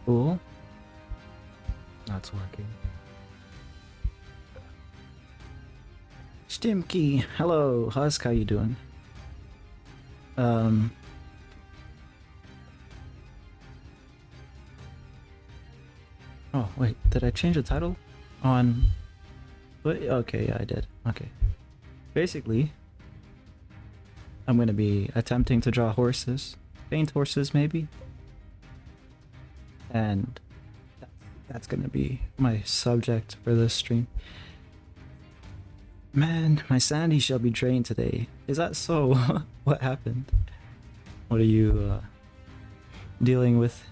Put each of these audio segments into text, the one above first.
Cool. That's working. Stimky, hello, Husk, how you doing? Um. Oh wait, did I change the title? On. Wait, okay, yeah, I did. Okay. Basically, I'm gonna be attempting to draw horses, paint horses maybe, and that's gonna be my subject for this stream. Man, my sanity shall be drained today. Is that so? What happened? What are you dealing with?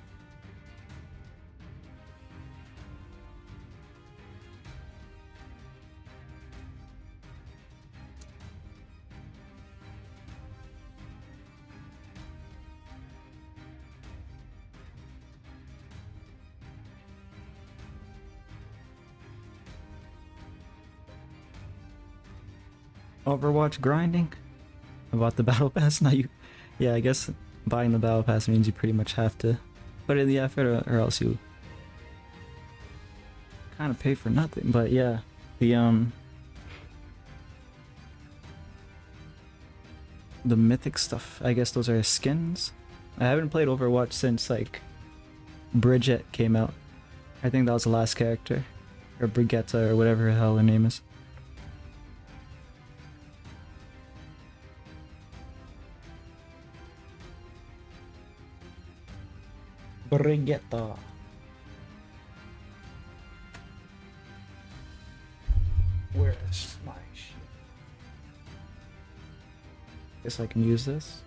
Overwatch grinding? About the battle pass? Now you... Yeah, I guess buying the battle pass means you pretty much have to put in the effort or else you kind of pay for nothing. But yeah, the mythic stuff, I guess those are skins. I haven't played Overwatch since like Bridget came out. I think that was the last character. Or Brigitta or whatever the hell her name is. Brigitta. Where is my shit? Guess I can use this.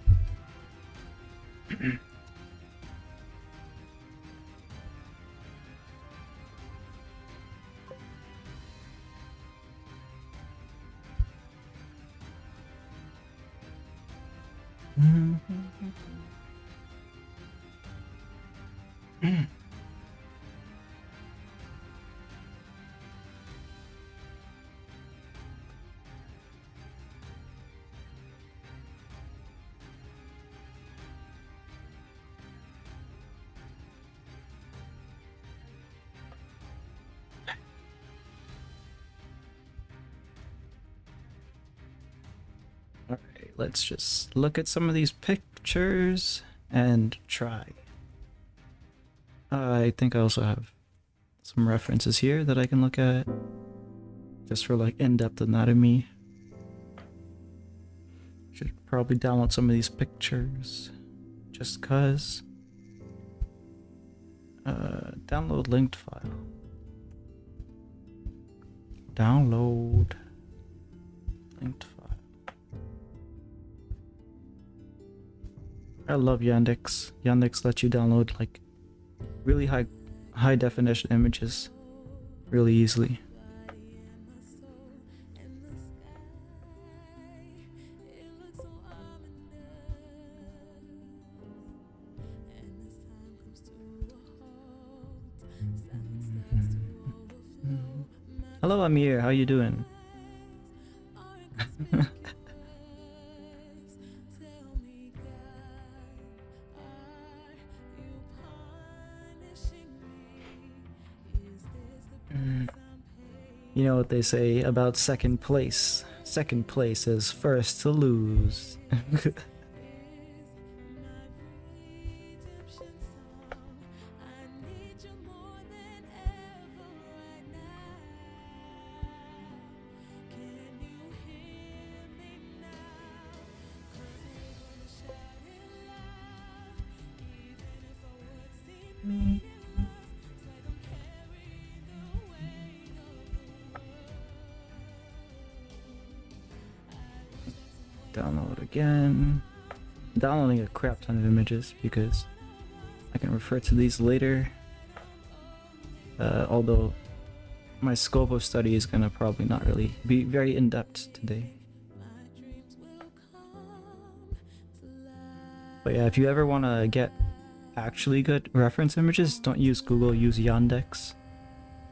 Alright, let's just look at some of these pictures and try. I think I also have some references here that I can look at just for like in-depth anatomy. Should probably download some of these pictures just cuz. Download linked file. Download linked file. I love Yandex. Yandex lets you download like really high definition images really easily. Hello Amir, how you doing? You know what they say about second place? Second place is first to lose. Download again. Downloading a crap ton of images because I can refer to these later. Although my scope of study is gonna probably not really be very in-depth today. But yeah, if you ever want to get actually good reference images, don't use Google, use Yandex.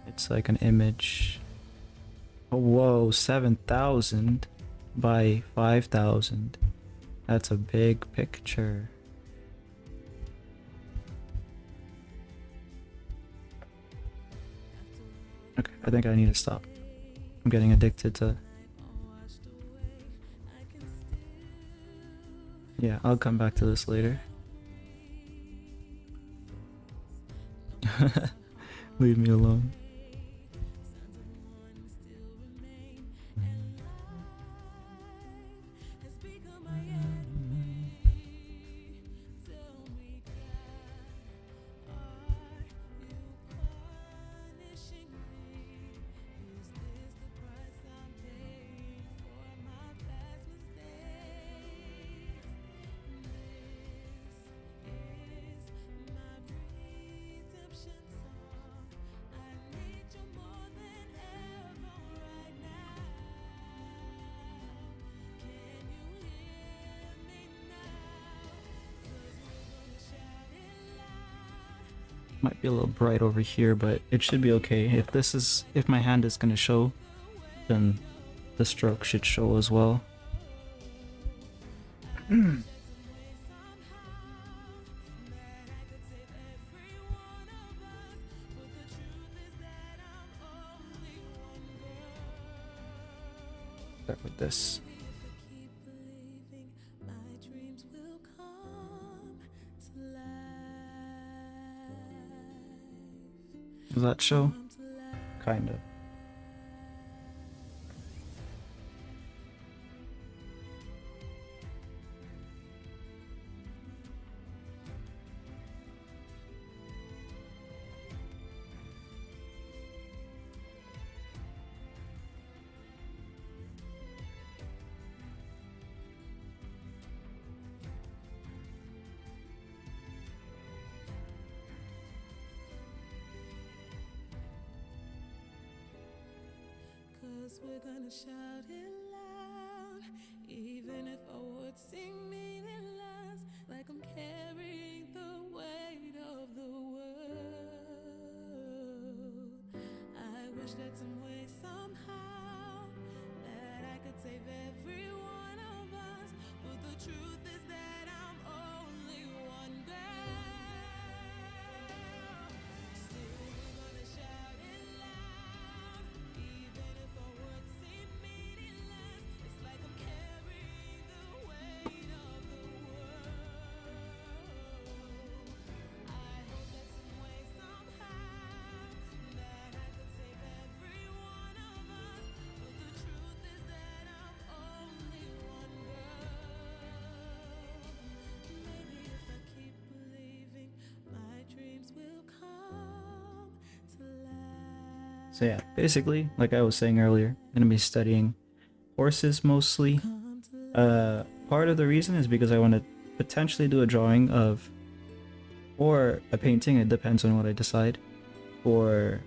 It's like an image. Oh, whoa, 7,000 by 5,000. That's a big picture. Okay, I think I need to stop. I'm getting addicted to... Yeah, I'll come back to this later. Leave me alone. Might be a little bright over here, but it should be okay. If my hand is gonna show, then the stroke should show as well. Start with this. Does that show? Kind of. We're gonna shout it loud, even if our words seem meaningless, like I'm carrying the weight of the world. I wish that some way, somehow, that I could save every one of us, but the truth is that I'm only one girl. Still we're gonna shout it loud, even if our words seem meaningless. It's like I'm carrying the weight of the world. I hope that some way, somehow, that I could save every one of us, but the truth is that I'm only one girl. Maybe if I keep believing, my dreams will come to life. So yeah, basically, like I was saying earlier, I'm gonna be studying horses mostly. Part of the reason is because I want to potentially do a drawing of, or a painting, it depends on what I decide, for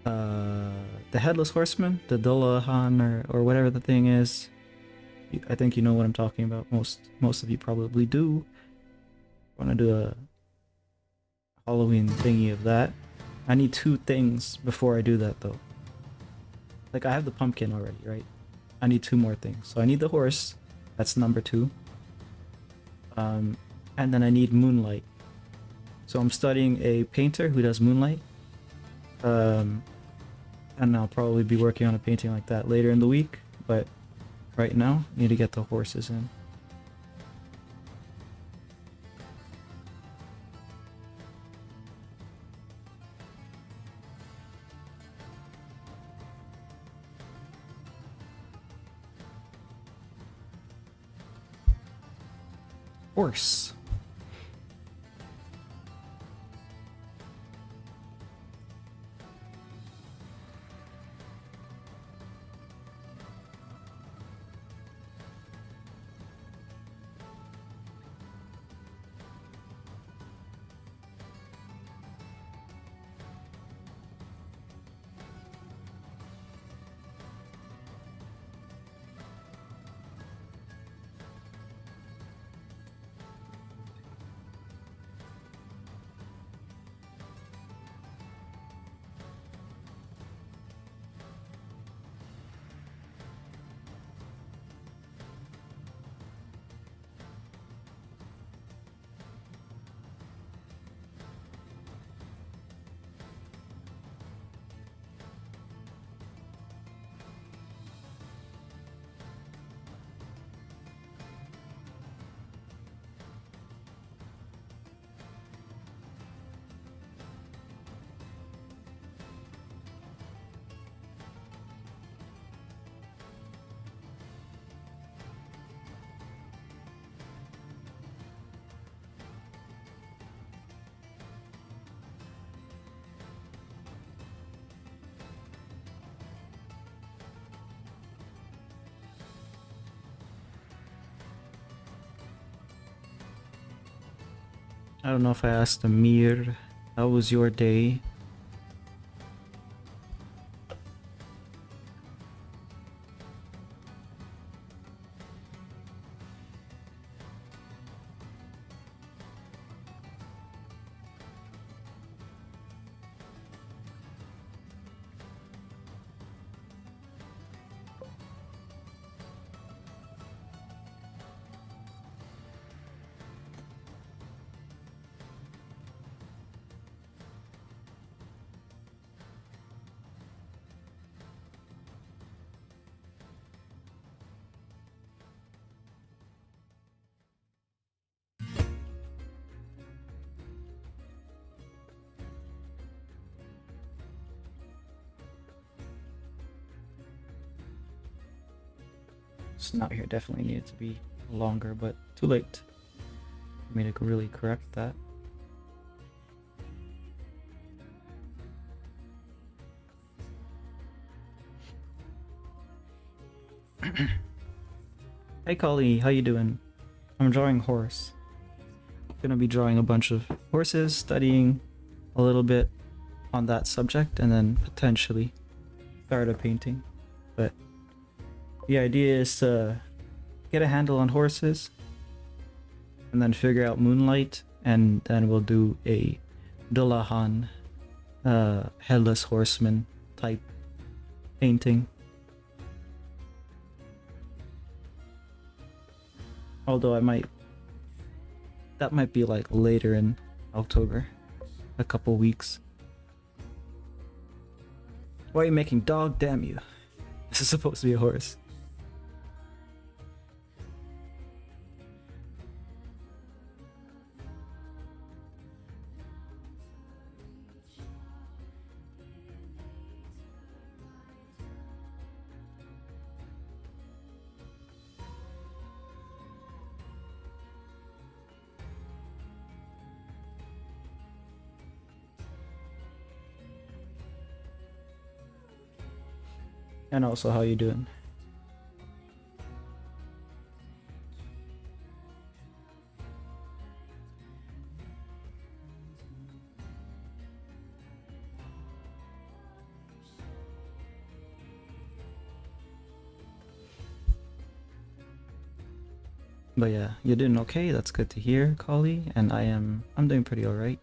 the Headless Horseman, the Dullahan, or whatever the thing is. I think you know what I'm talking about. Most of you probably do. I want to do a Halloween thingy of that. I need 2 things before I do that though. Like I have the pumpkin already, right? I need 2 more things. So I need the horse, that's number 2. And then I need moonlight. So I'm studying a painter who does moonlight. And I'll probably be working on a painting like that later in the week. But right now, I need to get the horses in. Horse. I don't know if I asked Amir, how was your day? Snout here definitely needed to be longer, but too late for me to really correct that. Hey Kali, how you doing? I'm drawing horse. Gonna be drawing a bunch of horses, studying a little bit on that subject, and then potentially start a painting. But the idea is to get a handle on horses and then figure out moonlight, and then we'll do a Dullahan headless horseman type painting. Although that might be like later in October, a couple weeks. Why are you making dog? Damn you. This is supposed to be a horse. And also, how you doing? But yeah, you're doing okay. That's good to hear, Kali. And I'm doing pretty alright.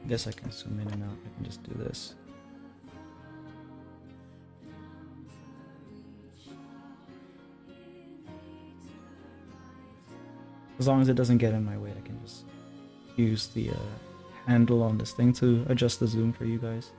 Guess I can zoom in and out. I can just do this. As long as it doesn't get in my way, I can just use the handle on this thing to adjust the zoom for you guys.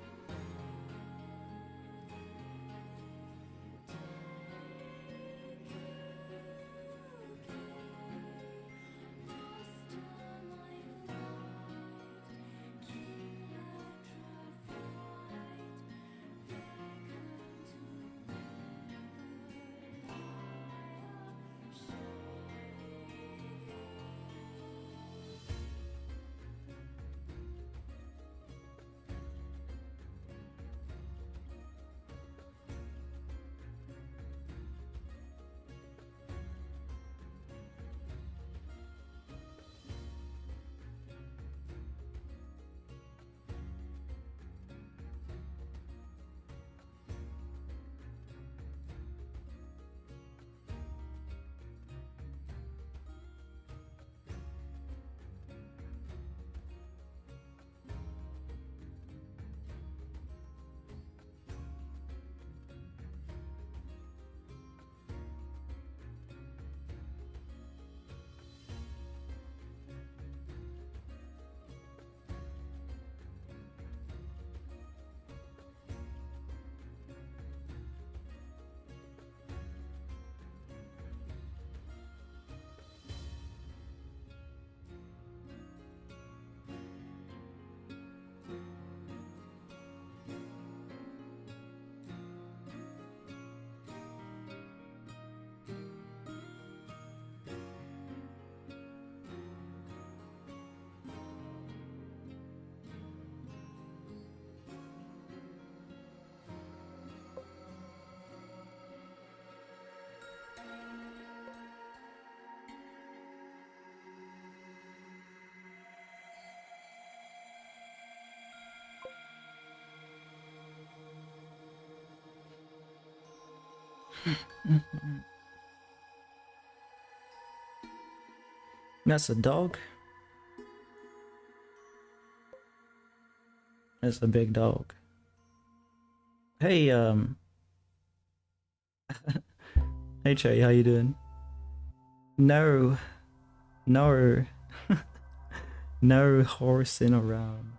That's a dog. That's a big dog. Hey, hey Che, how you doing? No, no, no horsing around.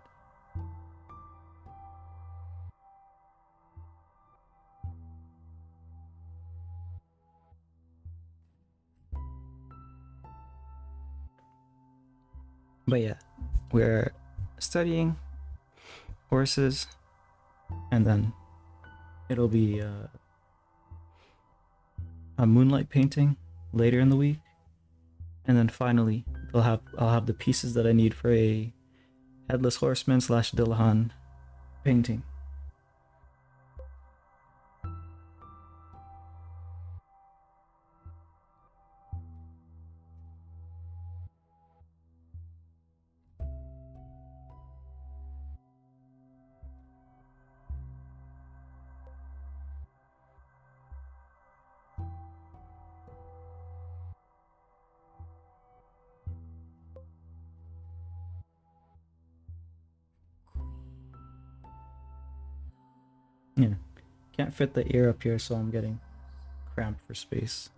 But yeah, we're studying horses, and then it'll be a moonlight painting later in the week, and then finally I'll have the pieces that I need for a headless horseman slash Dillahan painting. Yeah, can't fit the ear up here, so I'm getting cramped for space.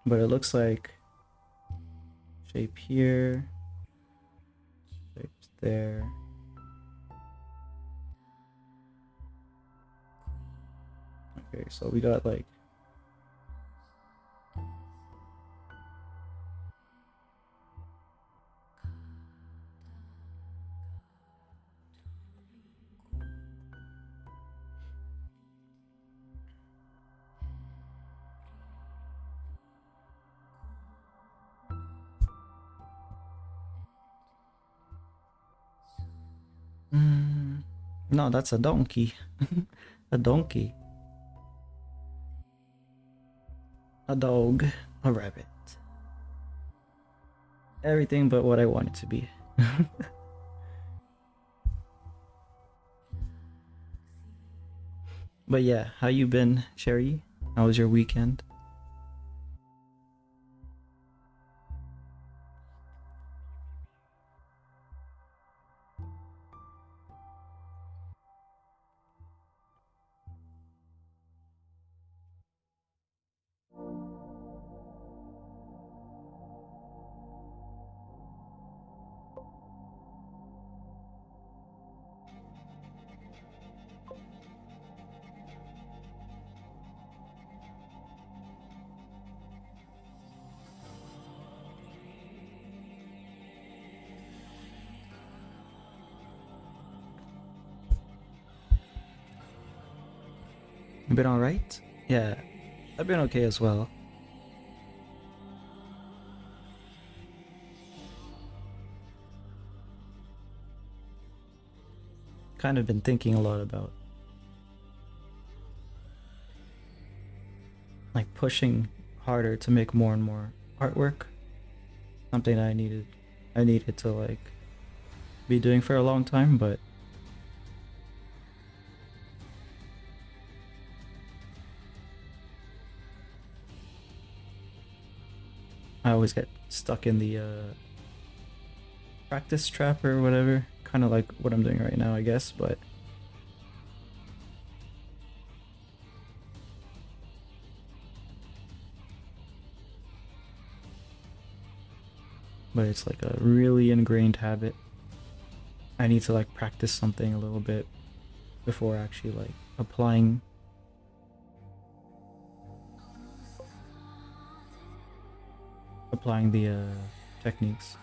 But it looks like shape here, shape there. Okay, so we got like no, that's a donkey. A donkey. A dog. A rabbit. Everything but what I want it to be. But yeah, how you been, Sherry? How was your weekend? You been alright? Yeah, I've been okay as well. Kind of been thinking a lot about like pushing harder to make more and more artwork. Something I needed to like be doing for a long time, but I always get stuck in the practice trap or whatever. Kind of like what I'm doing right now, I guess, but it's like a really ingrained habit. I need to like practice something a little bit before actually like applying the techniques.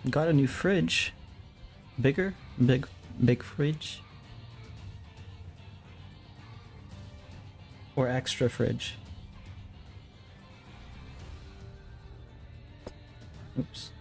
Got a new fridge. Bigger? Big fridge? Or extra fridge? Oops.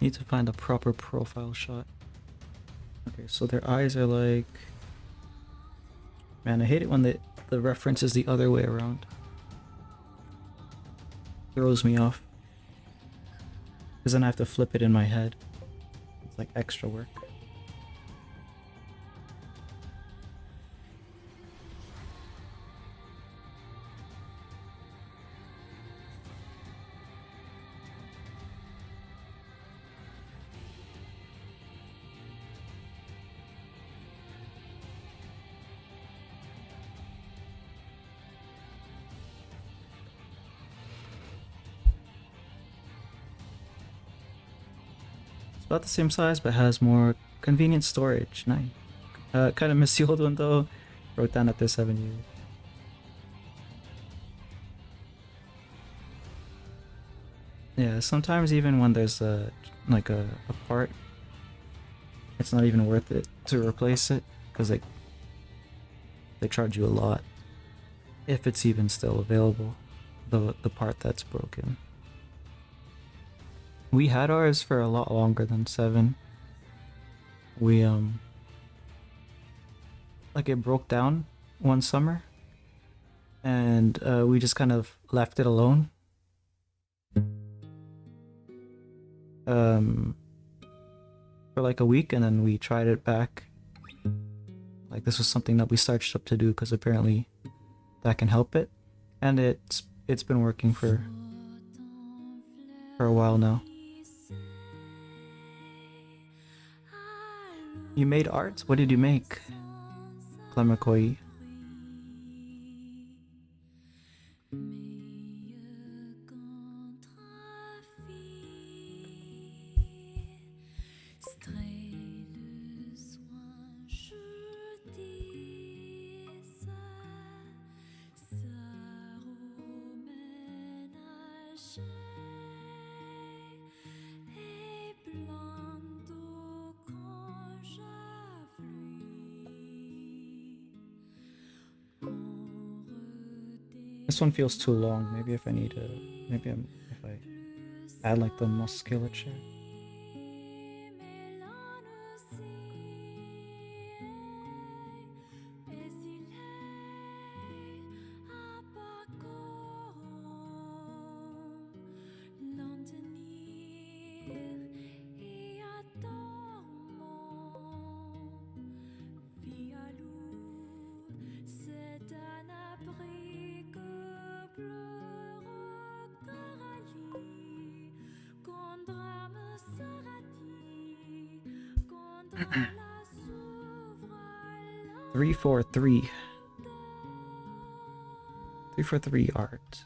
Need to find a proper profile shot. Okay, so their eyes are like... Man, I hate it when the reference is the other way around. Throws me off. Because then I have to flip it in my head. It's like extra work. About the same size, but has more convenient storage. Nice. Kind of miss the old one though. Wrote down after 7 years. Yeah, sometimes even when there's a part, it's not even worth it to replace it because they charge you a lot if it's even still available. The part that's broken. We had ours for a lot longer than 7. We like it broke down one summer and we just kind of left it alone. For like a week, and then we tried it back. Like this was something that we started up to do because apparently that can help it, and it's been working for a while now. You made art? What did you make? Clemakoi. This one feels too long. Maybe if I need to, if I add like the musculature. Three, four, three. 343 art.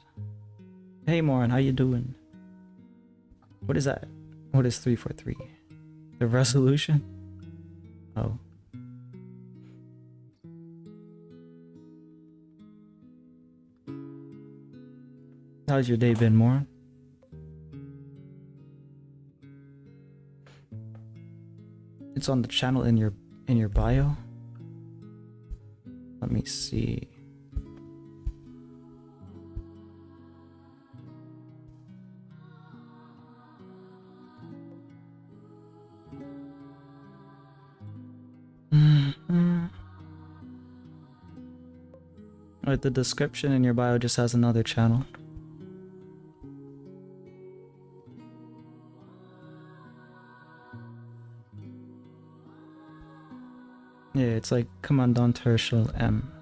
Hey Moran, how you doing? What is that? What is 343? The resolution? Oh. How's your day been, Moran? It's on the channel in your bio. Let me see. Like the description in your bio just has another channel. Yeah, it's like Commandant Herschel M.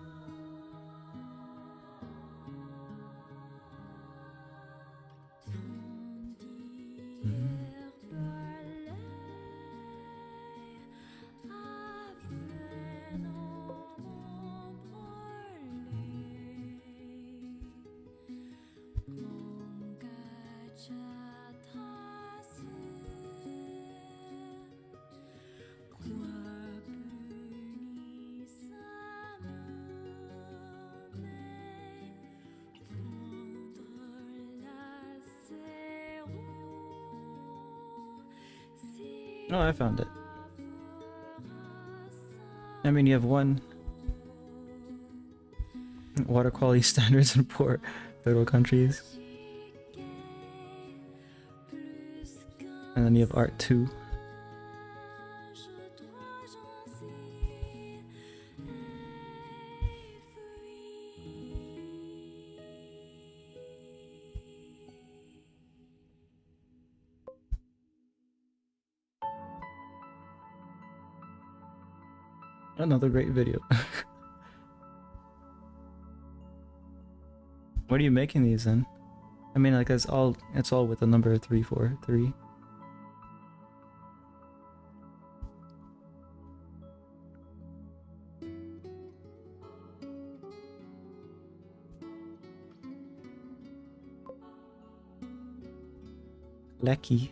Oh, I found it. I mean, you have one water quality standards in poor third world countries, and then you have art 2. Another great video. What are you making these in? I mean, like it's all with the number 343. Lucky.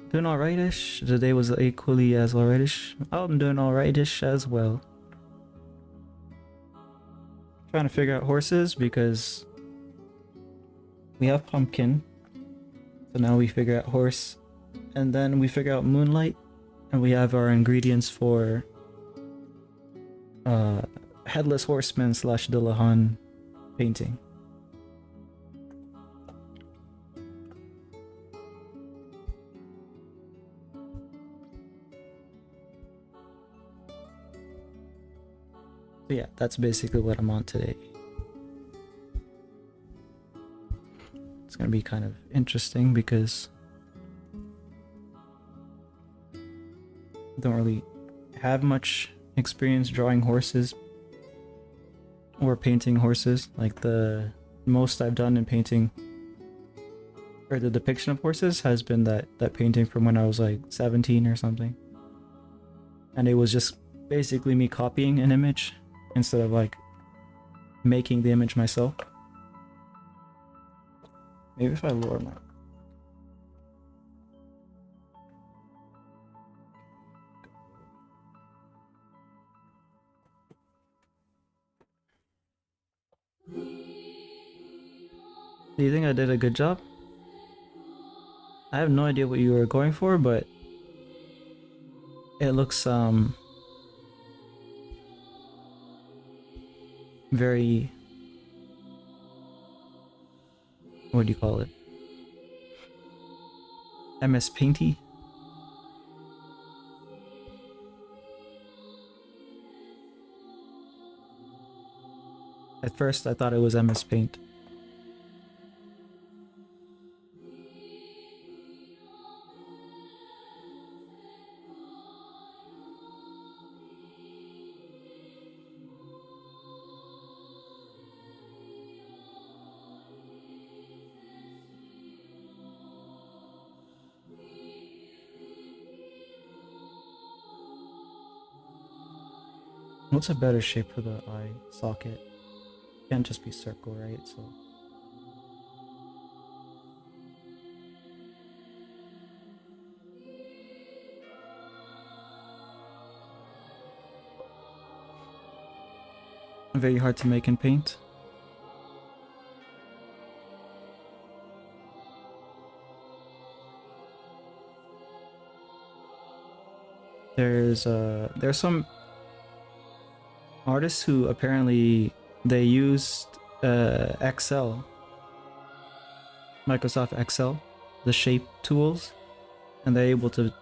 Doing alrightish. Today was equally as alrightish. I'm doing alrightish as well. Trying to figure out horses because we have pumpkin. So now we figure out horse, and then we figure out moonlight, and we have our ingredients for headless horseman / Dillahan painting. So yeah, that's basically what I'm on today. It's gonna be kind of interesting because I don't really have much experience drawing horses or painting horses. Like the most I've done in painting or the depiction of horses has been that painting from when I was like 17 or something. And it was just basically me copying an image instead of like making the image myself. Maybe if I lower my... Do you think I did a good job? I have no idea what you were going for, but it looks very, what do you call it? MS Painty? At first I thought it was MS Paint. What's a better shape for the eye socket? Can't just be circle, right? So very hard to make in paint. There's some artists who apparently they used Excel, Microsoft Excel, the shape tools, and they're able to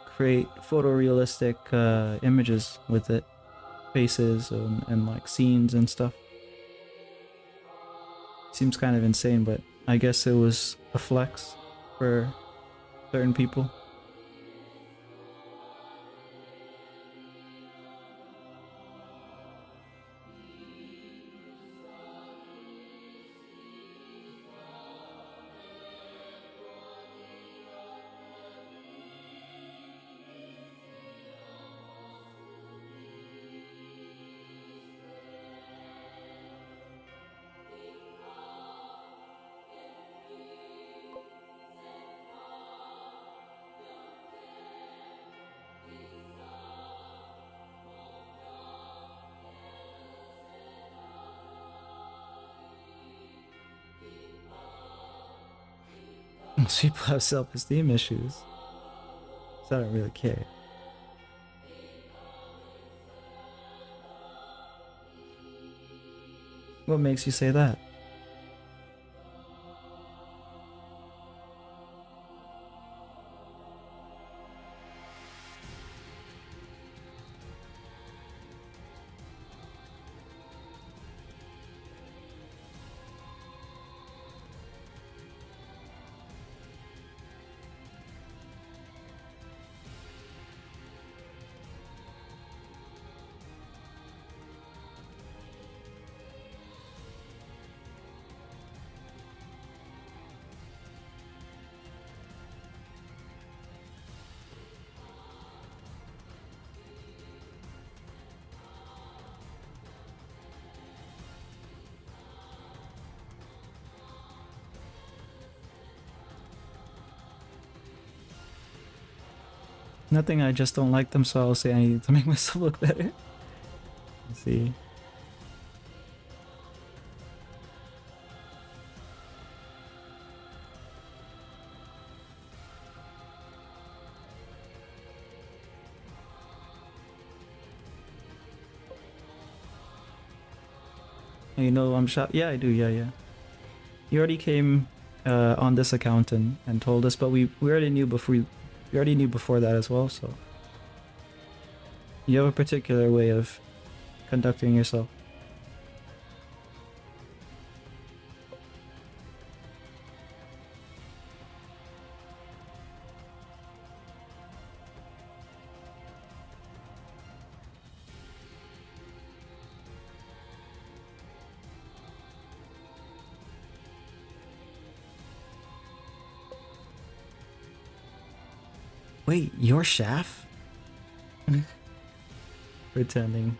create photorealistic images with it, faces and like scenes and stuff. Seems kind of insane, but I guess it was a flex for certain people. Most people have self-esteem issues, so I don't really care. What makes you say that? Nothing, I just don't like them, so I'll say I need to make myself look better. Let's see. You know I'm shop. Yeah, I do. Yeah. You already came on this account and told us, but we already knew before. We already knew before that as well. So you have a particular way of conducting yourself. Wait, you're Shaft? Pretending.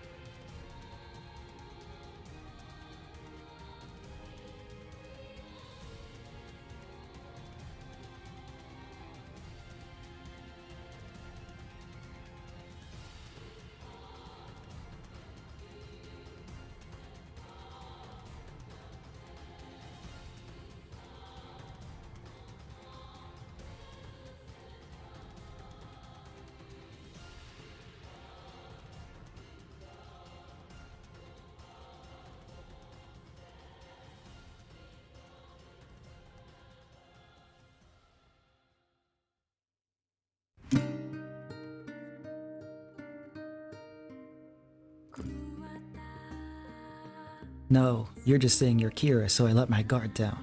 No, you're just saying you're Kira, so I let my guard down.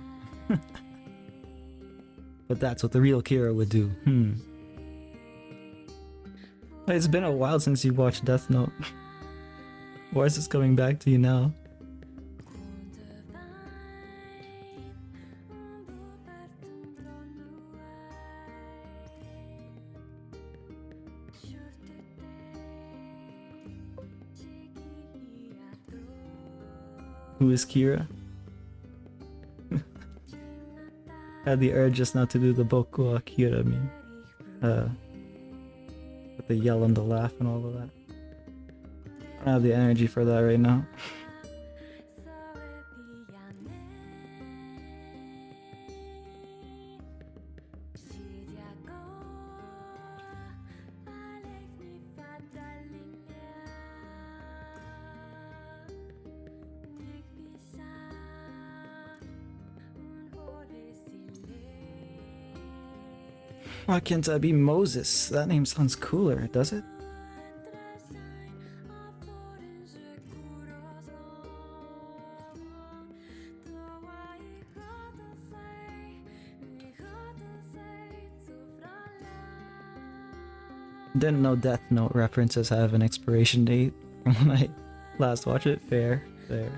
But that's what the real Kira would do. It's been a while since you watched Death Note. Why is this coming back to you now? Who is Kira? Had the urge just not to do the Boku wa Kira meme. With the yell and the laugh and all of that. I don't have the energy for that right now. Why can't I be Moses? That name sounds cooler, does it? Didn't know Death Note references have an expiration date from when I last watched it. Fair, fair.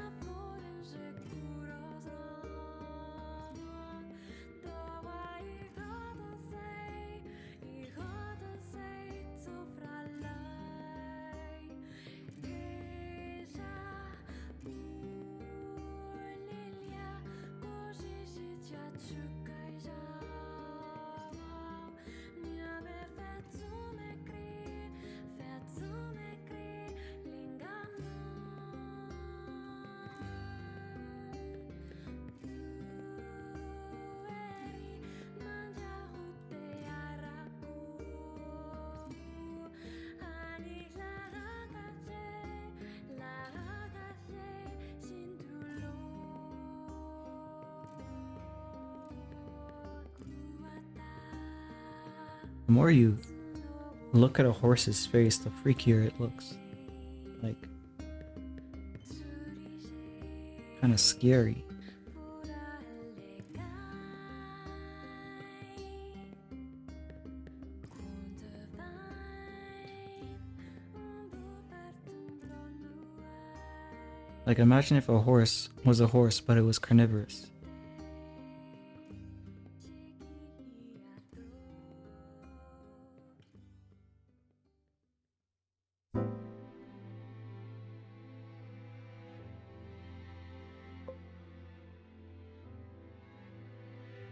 The more you look at a horse's face, the freakier it looks. Like, kind of scary. Like, imagine if a horse was a horse, but it was carnivorous.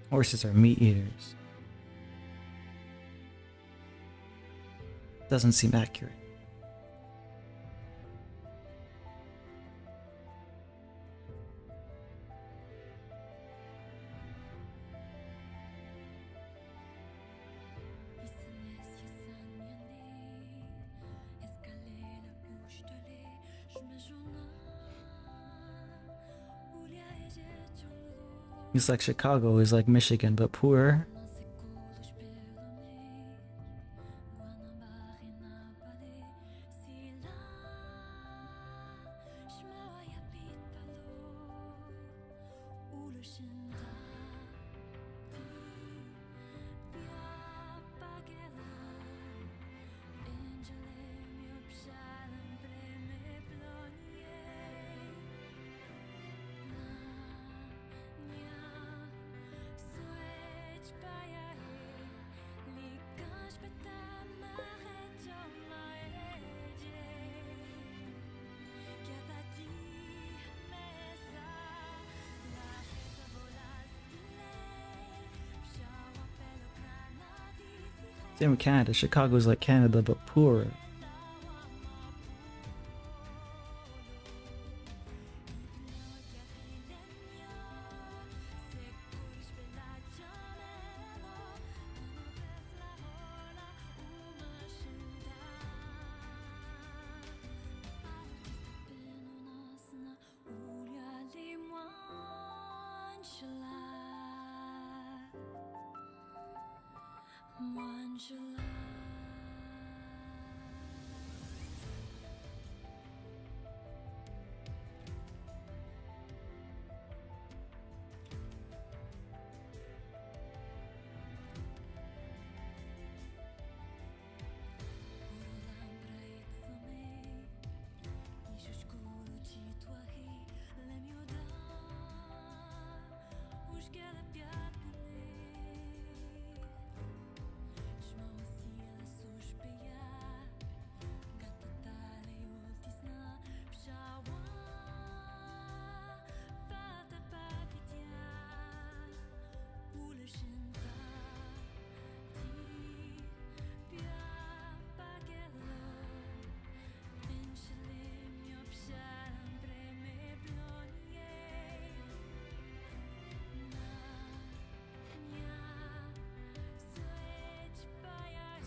Horses are meat eaters. Doesn't seem accurate. It's like Chicago is like Michigan, but poorer. Same with Canada. Chicago's like Canada, but poorer.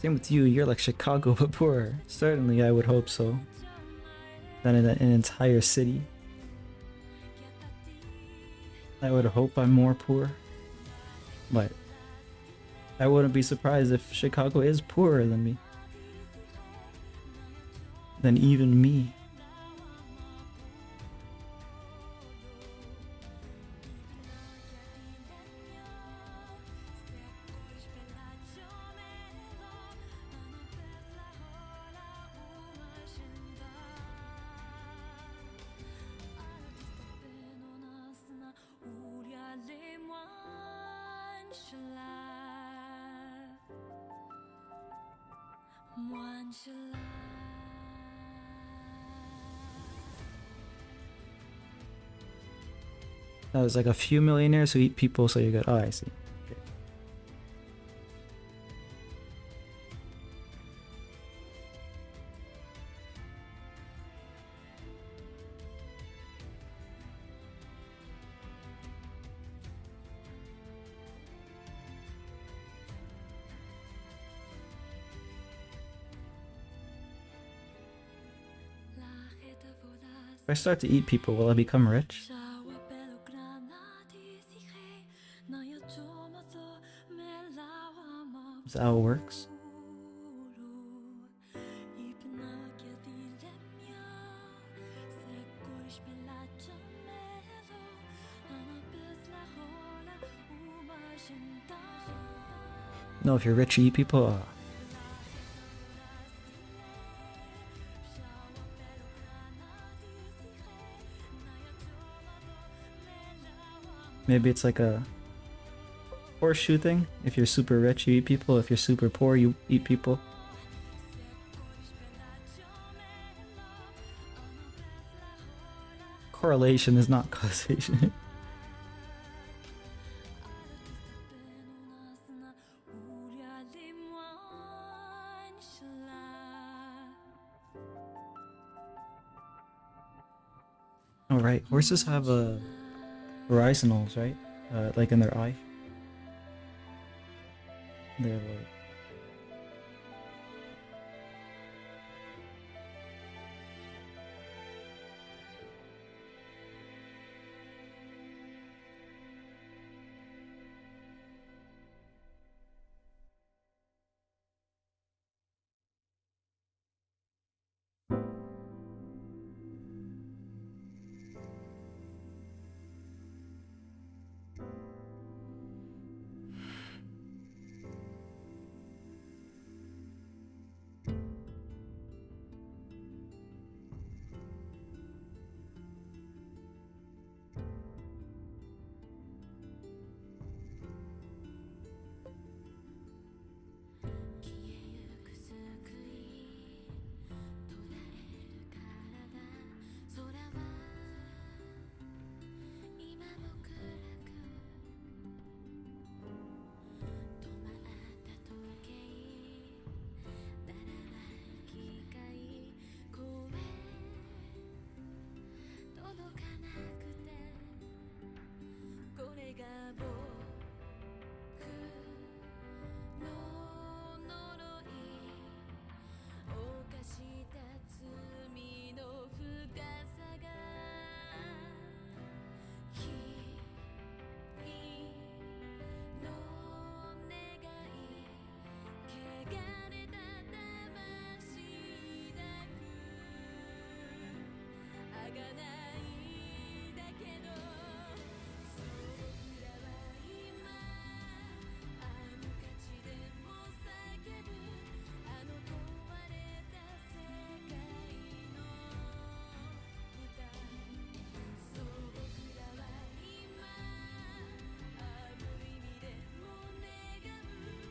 Same with you, you're like Chicago but poorer. Certainly, I would hope so. Than in an entire city. I would hope I'm more poor. But I wouldn't be surprised if Chicago is poorer than me. Than even me. That was like a few millionaires who eat people, so you're good. Oh, I see. Okay. If I start to eat people, will I become rich? Is that how it works? No, if you're rich, you eat people. Maybe it's like a horseshoe thing. If you're super rich, you eat people. If you're super poor, you eat people. Correlation is not causation. All right, horses have horizonals, right? Like in their eye. They're like.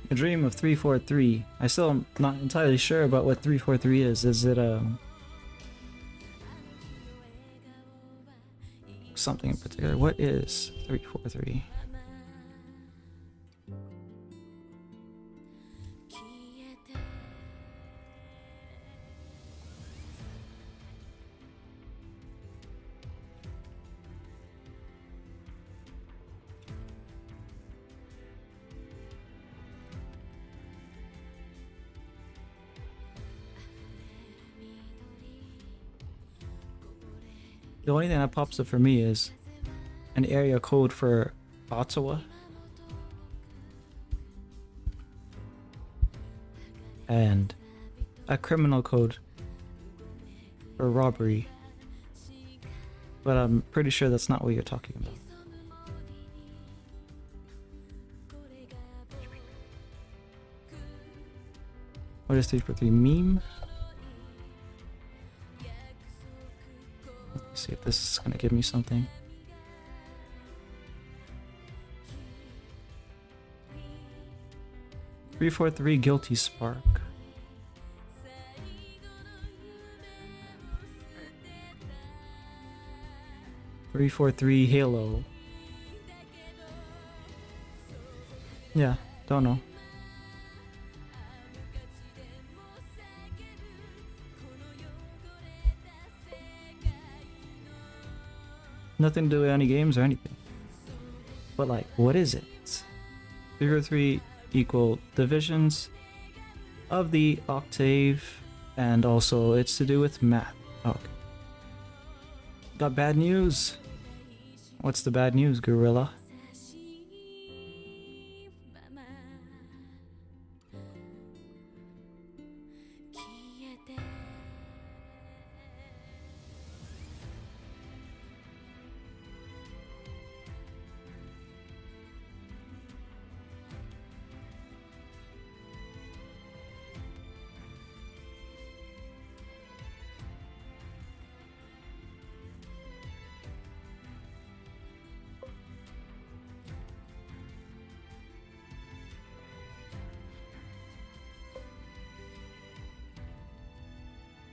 A dream of 343. I still am not entirely sure about what 343 is. Is it something in particular? What is 343? The only thing that pops up for me is an area code for Ottawa. and a criminal code for robbery. But I'm pretty sure that's not what you're talking about. What is 343 meme? Let's see if this is gonna give me something. 343 guilty spark. 343 Halo. Yeah, don't know. Nothing to do with any games or anything. But like, what is it? 343 equal divisions of the octave, and also it's to do with math. Okay. Got bad news. What's the bad news, Gorilla?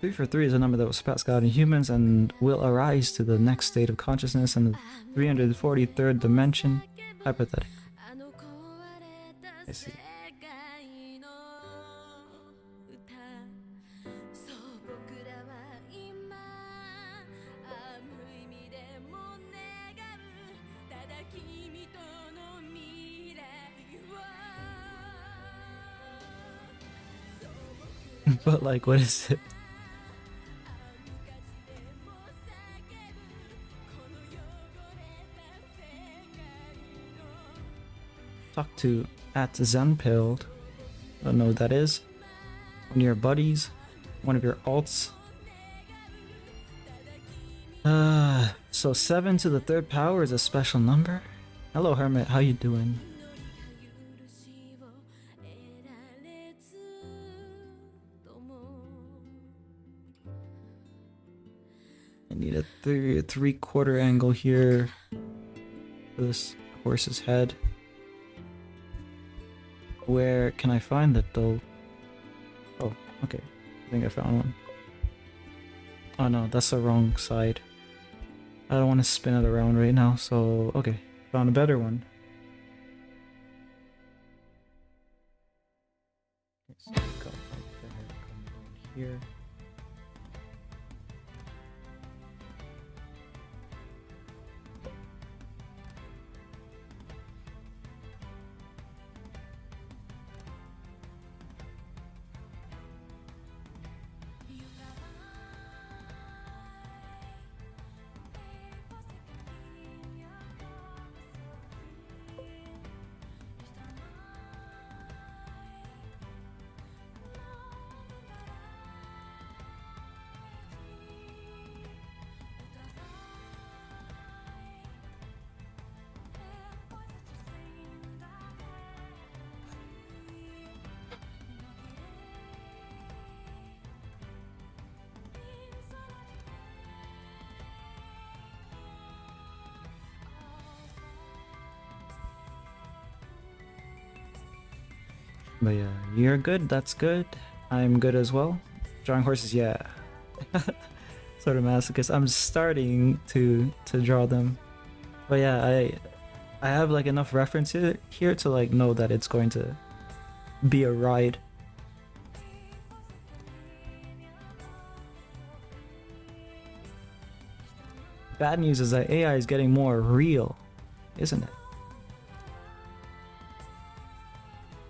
Three for three is a number that will surpass God in humans and will arise to the next state of consciousness in the 343rd dimension. Hypothetical. I see. But like, what is it? Talk to at Zenpilled. Don't know what that is. One of your buddies, one of your alts. So 7 to the third power is a special number. Hello, Hermit. How you doing? I need a 3/4 angle here for this horse's head. Where can I find it though? Oh, okay. I think I found one. Oh no, that's the wrong side. I don't want to spin it around right now, so okay. Found a better one. Okay, so we got like the head coming down here. But yeah, you're good, that's good. I'm good as well. Drawing horses, yeah. Sort of masochist. I'm starting to draw them. But yeah, I have like enough reference here to like know that it's going to be a ride. Bad news is that AI is getting more real, isn't it?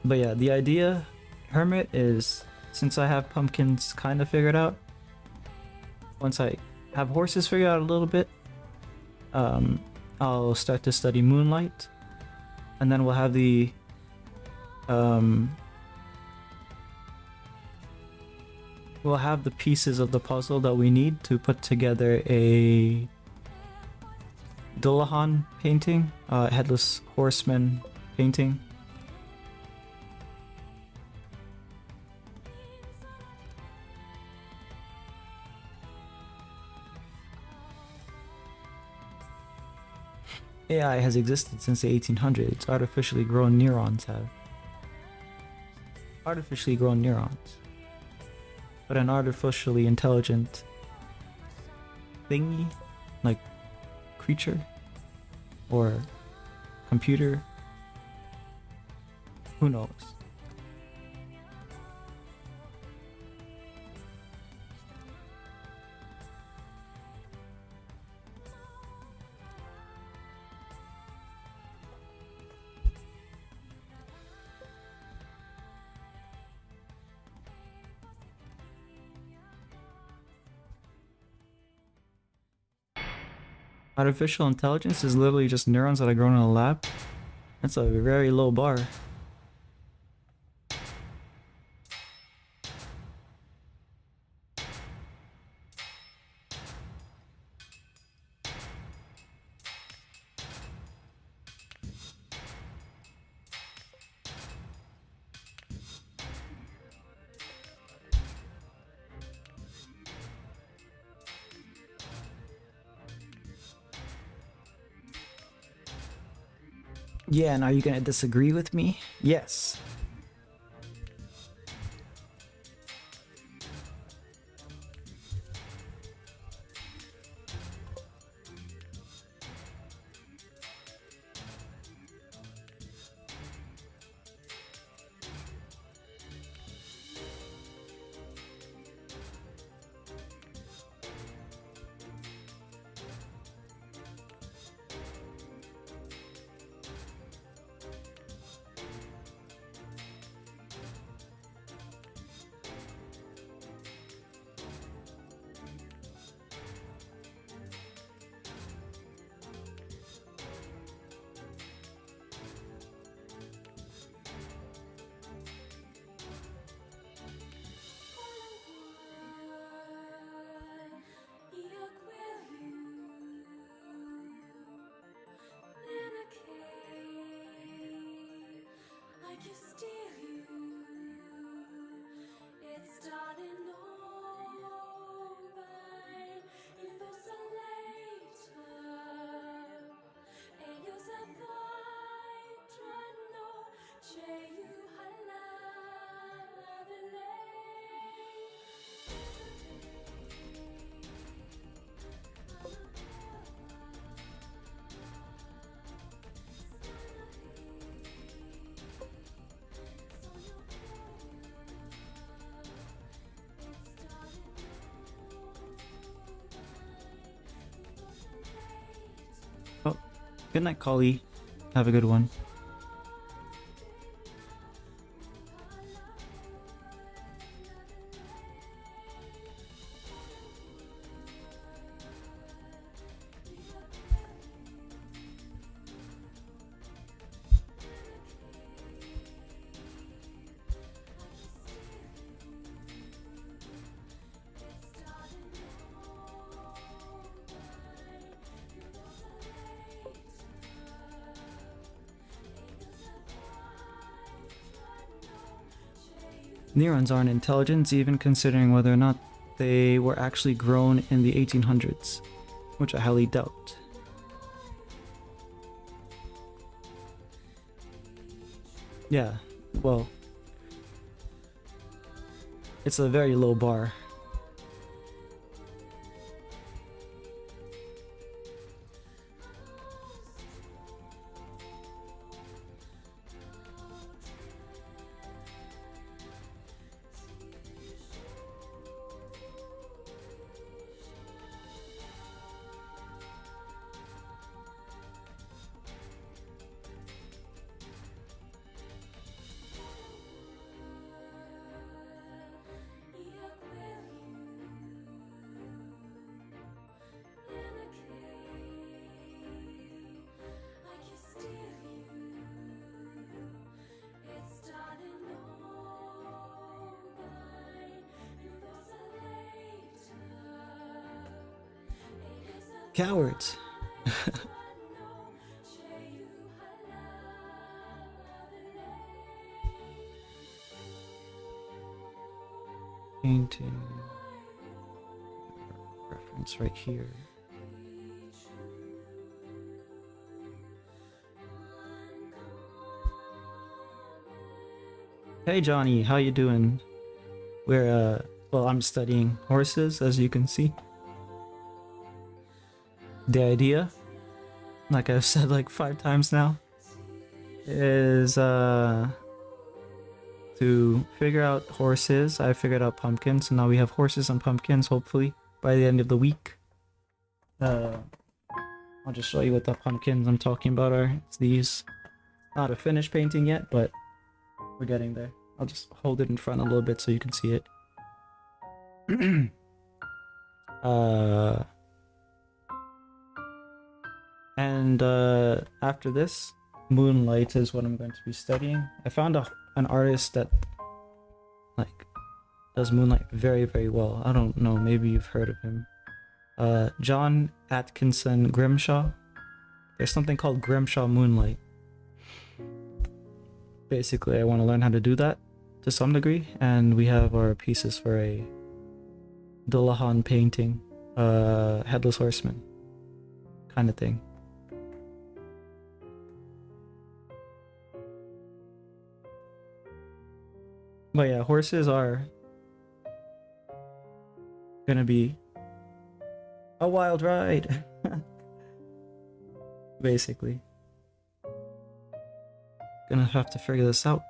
But yeah, the idea, Hermit, is since I have pumpkins kind of figured out, once I have horses figured out a little bit, I'll start to study Moonlight, and then we'll have the we'll have the pieces of the puzzle that we need to put together a Dullahan painting, headless horseman painting. AI has existed since the 1800s. Artificially grown neurons have. Artificially grown neurons. But an artificially intelligent thingy, like creature or computer, who knows? Artificial intelligence is literally just neurons that are grown in a lab. That's a very low bar. Yeah, and are you gonna disagree with me? Yes. Oh, good night, Collie. Have a good one. Neurons aren't intelligent, even considering whether or not they were actually grown in the 1800s, which I highly doubt. Yeah, well, it's a very low bar. Cowards. Painting. Reference right here. Hey Johnny, how you doing? We're well, I'm studying horses, as you can see. The idea, like I've said like 5 times now, is to figure out horses. I figured out pumpkins, so now we have horses and pumpkins, hopefully, by the end of the week. I'll just show you what the pumpkins I'm talking about are. It's these. Not a finished painting yet, but we're getting there. I'll just hold it in front a little bit so you can see it. And after this, Moonlight is what I'm going to be studying. I found an artist that like does Moonlight very, very well. I don't know, maybe you've heard of him. John Atkinson Grimshaw. There's something called Grimshaw Moonlight. Basically, I want to learn how to do that to some degree, and we have our pieces for a Dullahan painting, Headless Horseman kind of thing. But yeah, horses are gonna be a wild ride. Basically. Gonna have to figure this out.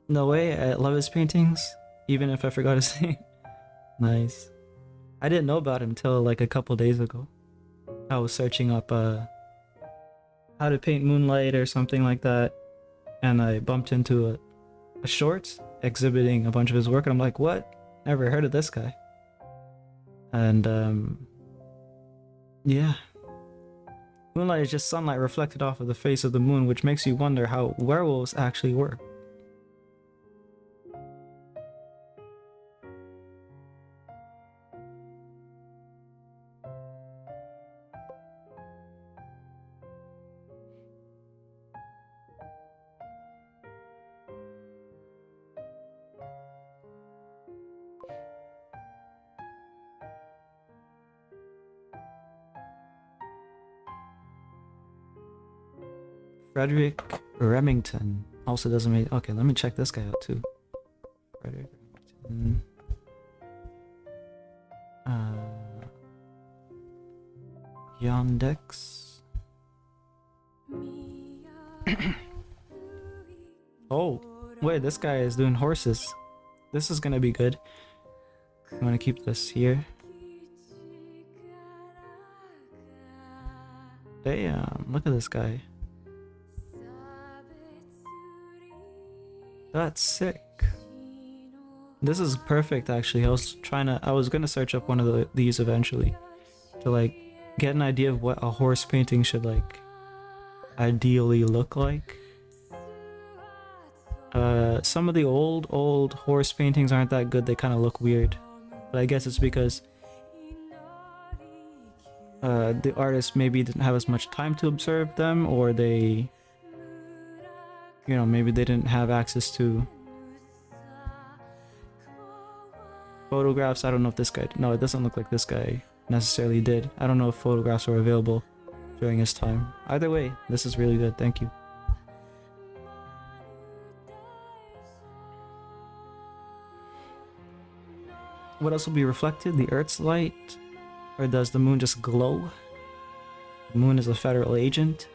No way, I love his paintings, even if I forgot his name. Nice. I didn't know about him till like a couple days ago. I was searching up how to paint Moonlight or something like that, and I bumped into a short exhibiting a bunch of his work, and I'm like, what? Never heard of this guy. And yeah. Moonlight is just sunlight reflected off of the face of the moon, which makes you wonder how werewolves actually work. Frederick Remington also doesn't make. Okay, let me check this guy out too. Frederick Remington. Yandex. Oh, wait, this guy is doing horses. This is gonna be good. I'm gonna keep this here. Damn, look at this guy. That's sick. This is perfect actually. I was gonna search up one of these eventually to like get an idea of what a horse painting should like ideally look like. Some of the old horse paintings aren't that good. They kind of look weird, but I guess it's because the artist maybe didn't have as much time to observe them, or they, you know, maybe they didn't have access to photographs. I don't know if this guy, no, it doesn't look like this guy necessarily did. I don't know if photographs were available during his time. Either way, this is really good. Thank you. What else will be reflected? The Earth's light? Or does the moon just glow? The moon is a federal agent.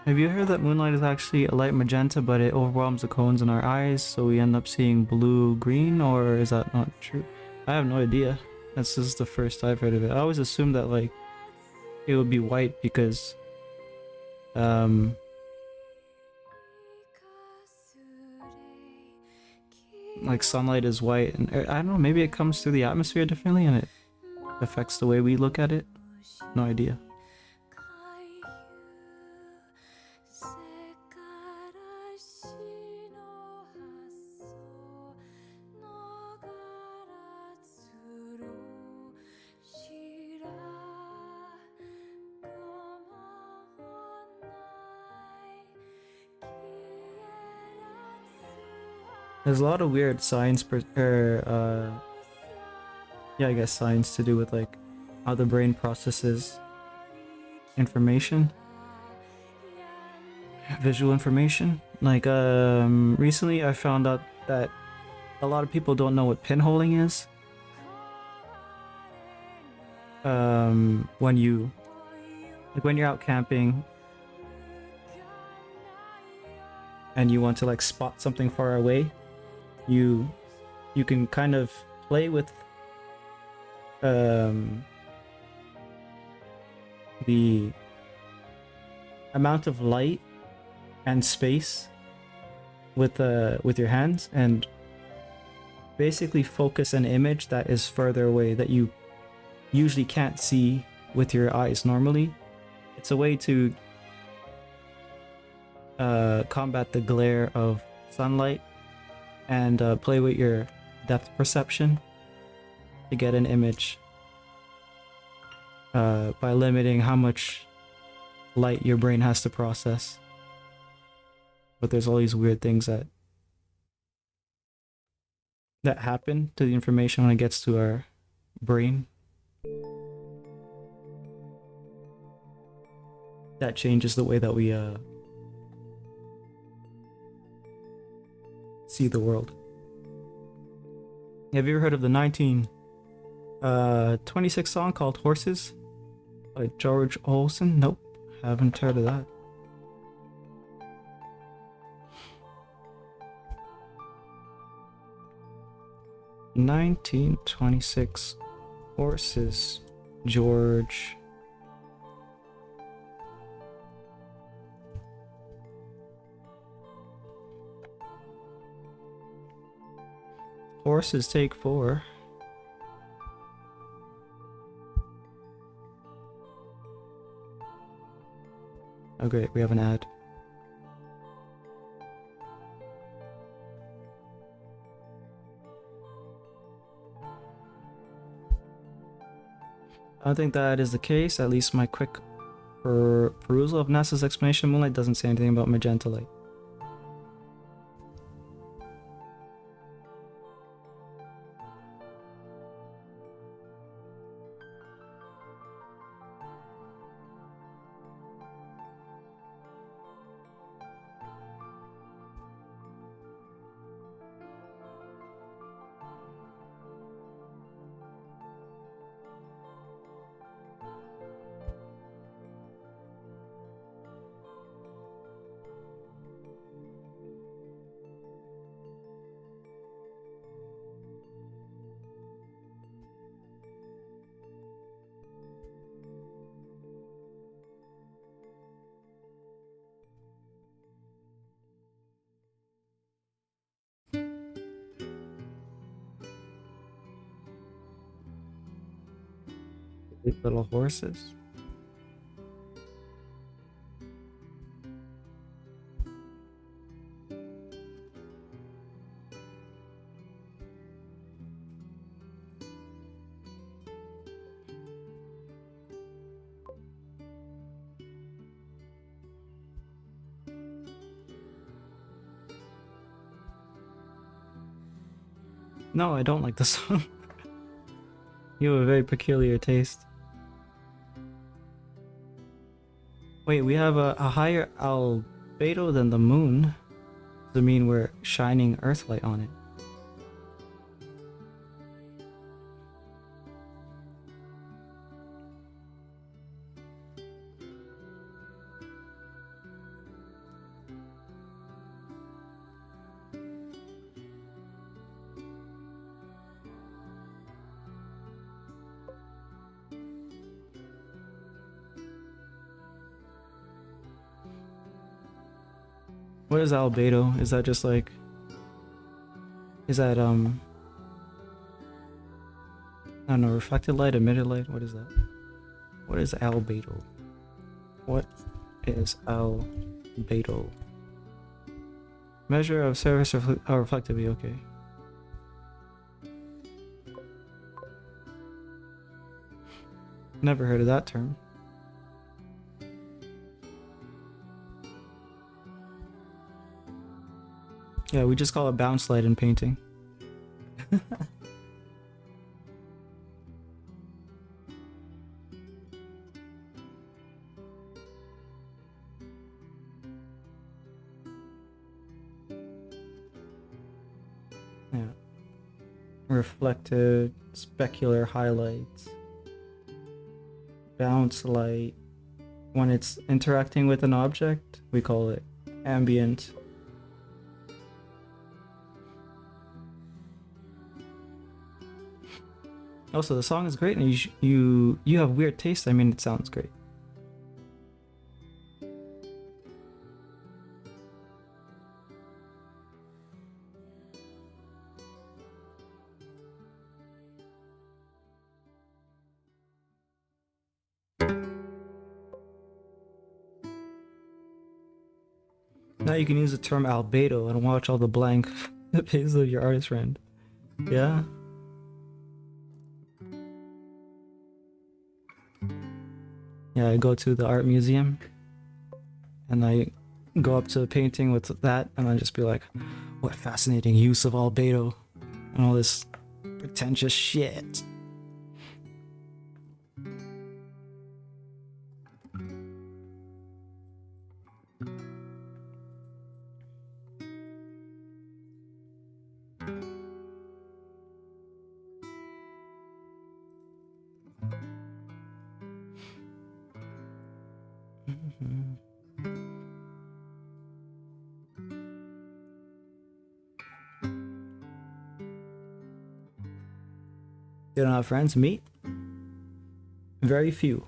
Have you heard that moonlight is actually a light magenta, but it overwhelms the cones in our eyes, so we end up seeing blue, green, or is that not true? I have no idea. This is the first I've heard of it. I always assumed that like it would be white because like sunlight is white, and I don't know, maybe it comes through the atmosphere differently and it affects the way we look at it. No idea. There's a lot of weird science yeah, I guess science to do with like how the brain processes information, visual information. Like recently I found out that a lot of people don't know what pinholing is. When you're out camping and you want to like spot something far away, you can kind of play with the amount of light and space with your hands and basically focus an image that is further away that you usually can't see with your eyes normally. It's a way to combat the glare of sunlight and play with your depth perception to get an image by limiting how much light your brain has to process. But there's all these weird things that happen to the information when it gets to our brain that changes the way that we see the world. Have you ever heard of the 1926 song called Horses by George Horsin? Nope, haven't heard of that. (1926) Horses, George. Horses take 4. Oh great, we have an ad. I don't think that is the case. At least my quick perusal of NASA's explanation of moonlight doesn't say anything about magenta light. Little horses. No, I don't like the song. You have a very peculiar taste. Wait, we have a higher albedo than the moon. Does it mean we're shining Earthlight on it? What is albedo? Is that just like... Is that, I don't know, reflected light, emitted light? What is that? What is albedo? What is albedo? Measure of surface reflectivity, okay. Never heard of that term. Yeah, we just call it bounce light in painting. Yeah. Reflected, specular highlights. Bounce light. When it's interacting with an object, we call it ambient. Also, the song is great, and you have weird taste. I mean, it sounds great. Now you can use the term albedo and watch all the blank pages of your artist friend. Yeah. Yeah, I go to the art museum and I go up to a painting with that and I just be like, what fascinating use of albedo and all this pretentious shit. You don't have friends? Me? Very few.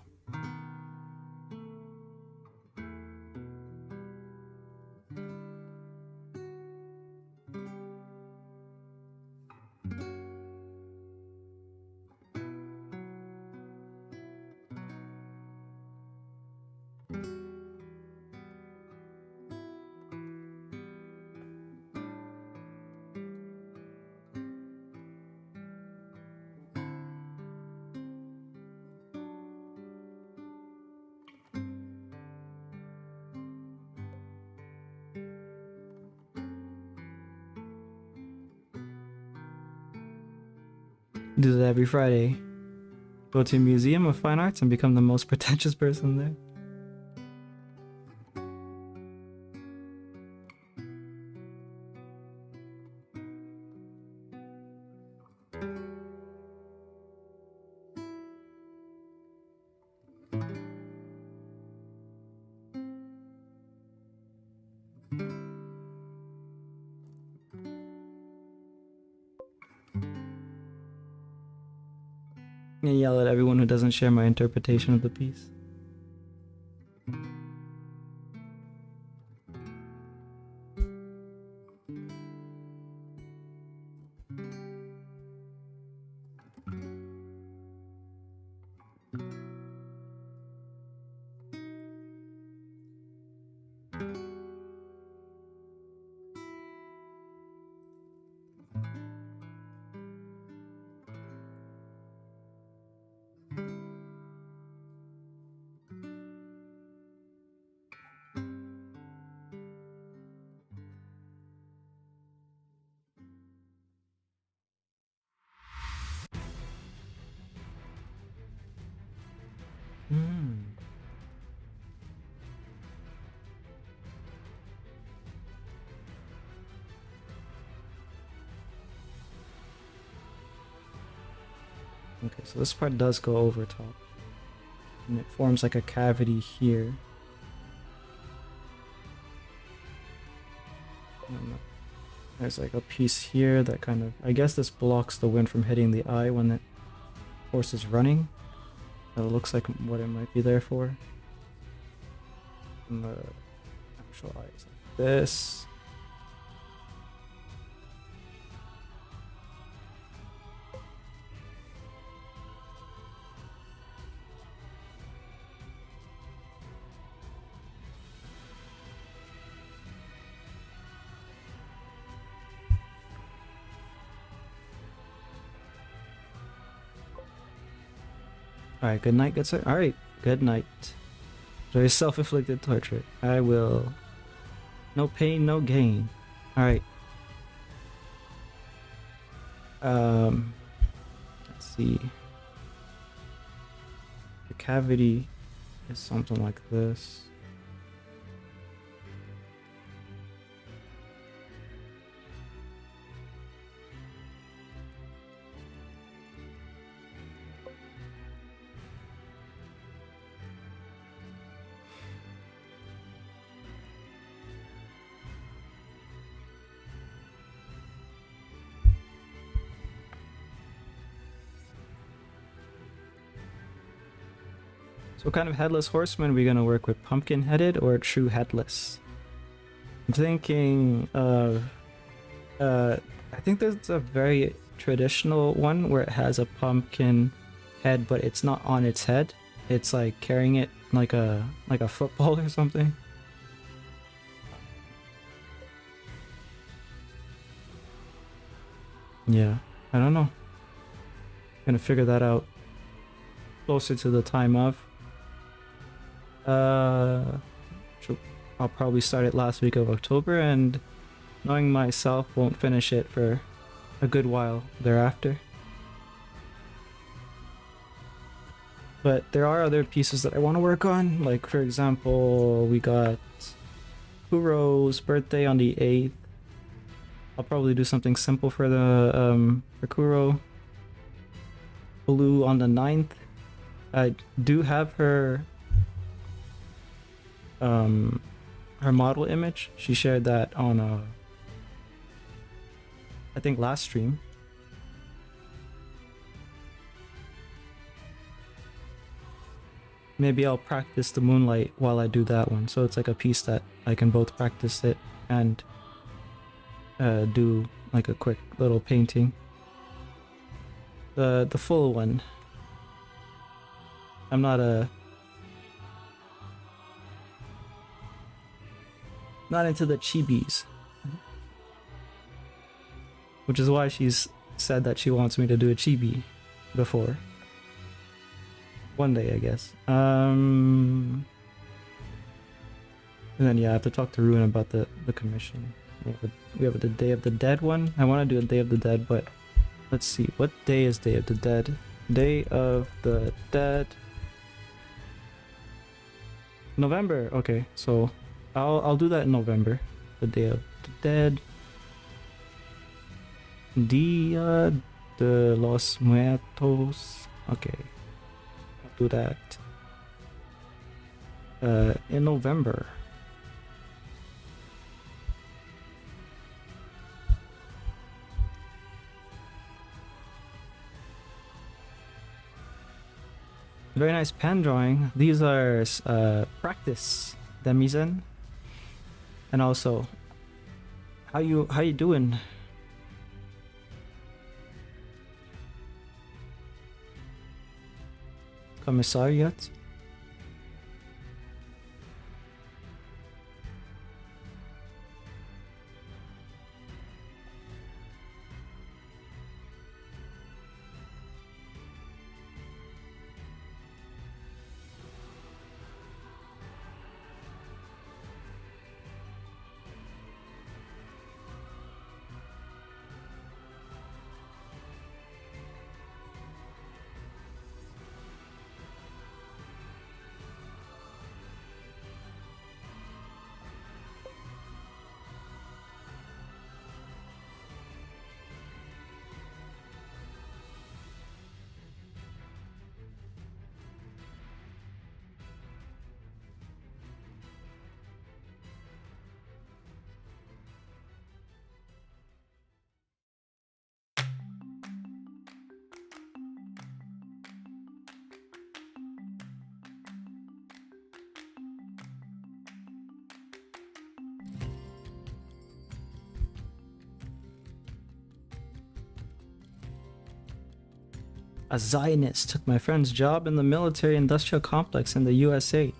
Do that every Friday. Go to a museum of fine arts and become the most pretentious person there. And yell at everyone who doesn't share my interpretation of the piece. Okay, so this part does go over top. And it forms like a cavity here. There's like a piece here that kind of... I guess this blocks the wind from hitting the eye when the horse is running. That looks like what it might be there for. And the actual eye is like this. Alright, good night, good sir. Alright, good night. Very self-inflicted torture. I will. No pain, no gain. Alright. Let's see. The cavity is something like this. So what kind of headless horseman are we gonna work with? Pumpkin headed or true headless? I'm thinking of I think there's a very traditional one where it has a pumpkin head but it's not on its head. It's like carrying it like a football or something. Yeah, I don't know. Gonna figure that out closer to the time of. I'll probably start it last week of October, and knowing myself, won't finish it for a good while thereafter. But there are other pieces that I want to work on, like for example, we got Kuro's birthday on the 8th. I'll probably do something simple for the for Kuro. Blue on the 9th. I do have her her model image. She shared that on I think last stream. Maybe I'll practice the moonlight while I do that one, so it's like a piece that I can both practice it and do like a quick little painting. The full one, I'm not into the chibis, which is why she's said that she wants me to do a chibi before. One day, I guess. And then yeah, I have to talk to Ruin about the commission. We have the Day of the Dead one. I want to do a Day of the Dead, but let's see. What day is Day of the Dead? Day of the Dead. November. Okay, so I'll do that in November. The Day of the Dead. Dia de los Muertos. Okay, I'll do that in November. Very nice pen drawing. These are practice demizen. And also, how you doing? Commissariat? A Zionist took my friend's job in the military industrial complex in the USA.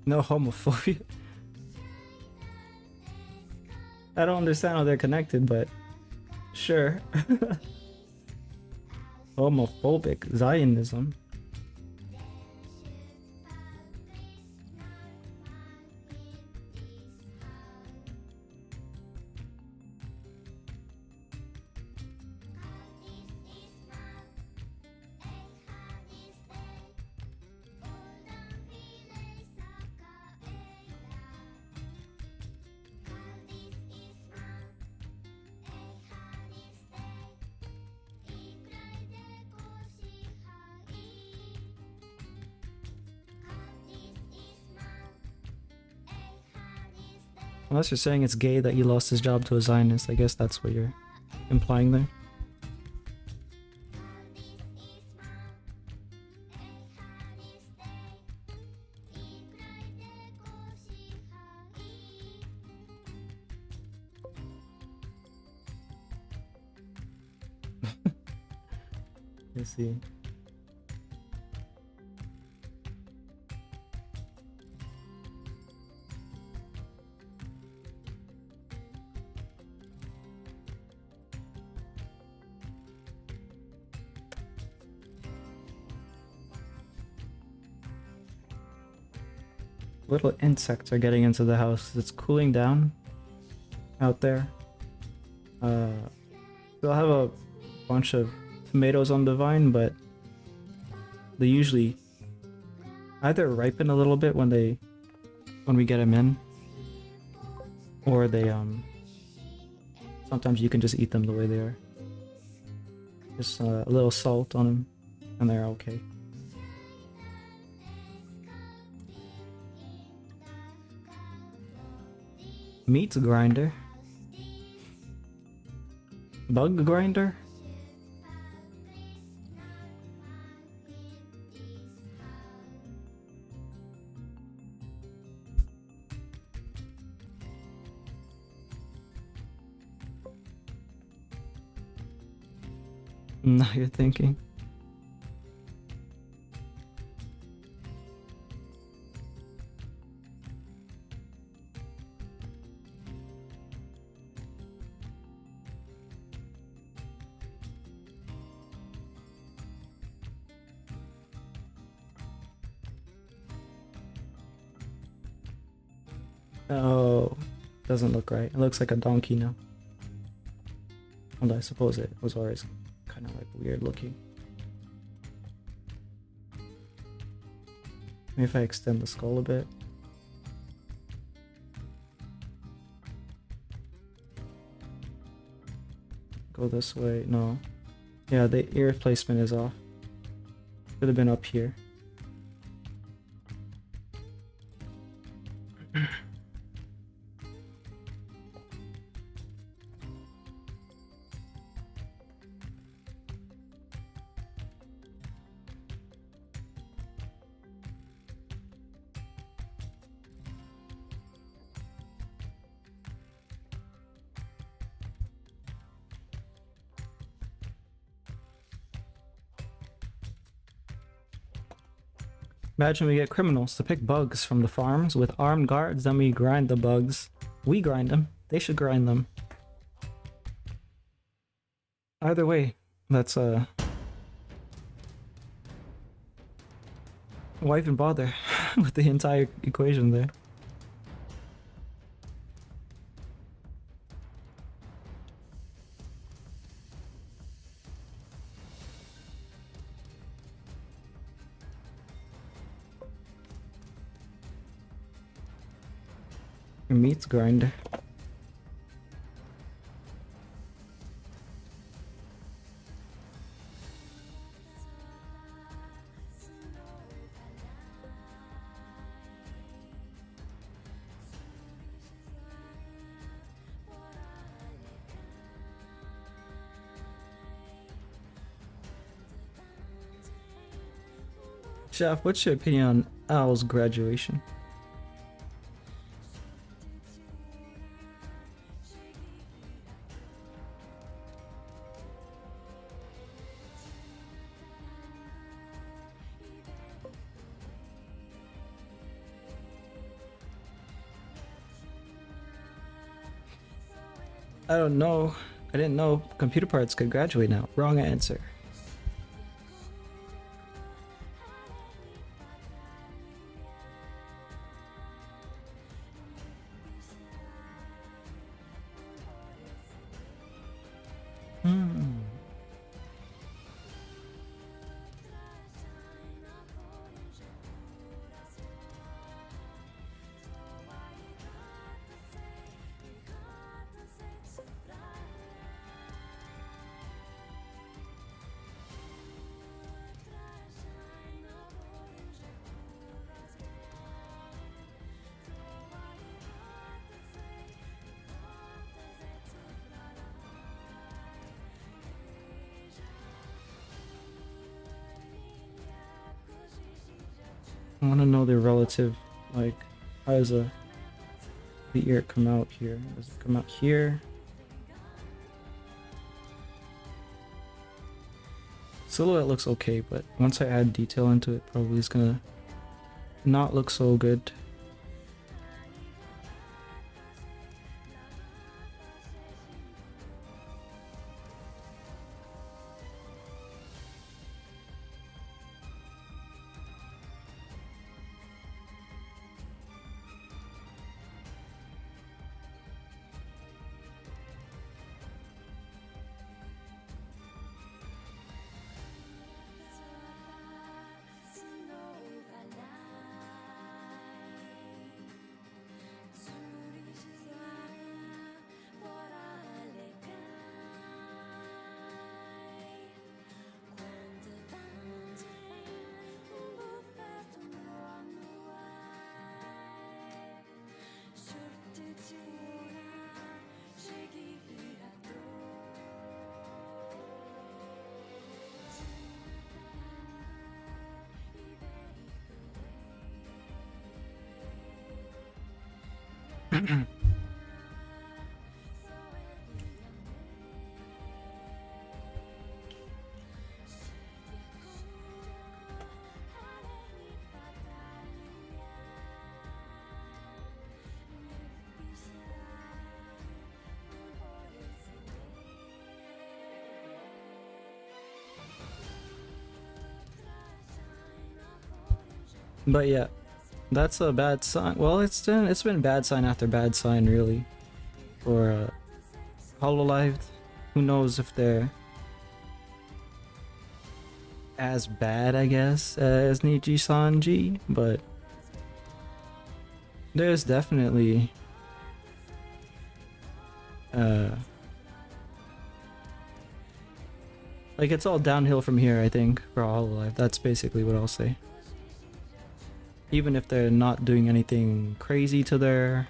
No homophobia. I don't understand how they're connected, but sure. Homophobic Zionism. Unless you're saying it's gay that he lost his job to a Zionist, I guess that's what you're implying there. Let's see. Little insects are getting into the house. It's cooling down out there. They'll have a bunch of tomatoes on the vine, but they usually either ripen a little bit when we get them in, or they sometimes you can just eat them the way they are. Just a little salt on them, and they're okay. Meat grinder. Bug grinder? Now you're thinking. Oh, doesn't look right. It looks like a donkey now. Although I suppose it was always kind of like weird looking. Maybe if I extend the skull a bit. Go this way. No. Yeah, the ear placement is off. Could have been up here. Imagine we get criminals to pick bugs from the farms with armed guards, then we grind the bugs. We grind them. They should grind them. Either way, that's why even bother with the entire equation there? Meat grinder. Chef, what's your opinion on Al's graduation? I don't know. I didn't know computer parts could graduate now. Wrong answer. Hmm. I want to know the relative, like, how does the ear come out here? Does it come out here? Silhouette looks okay, but once I add detail into it, probably it's gonna not look so good. But yeah, that's a bad sign. Well, it's been bad sign after bad sign really for Hololive. Who knows if they're as bad, I guess, as Niji Sanji, but there's definitely like it's all downhill from here, I think, for Hololive. That's basically what I'll say. Even if they're not doing anything crazy to their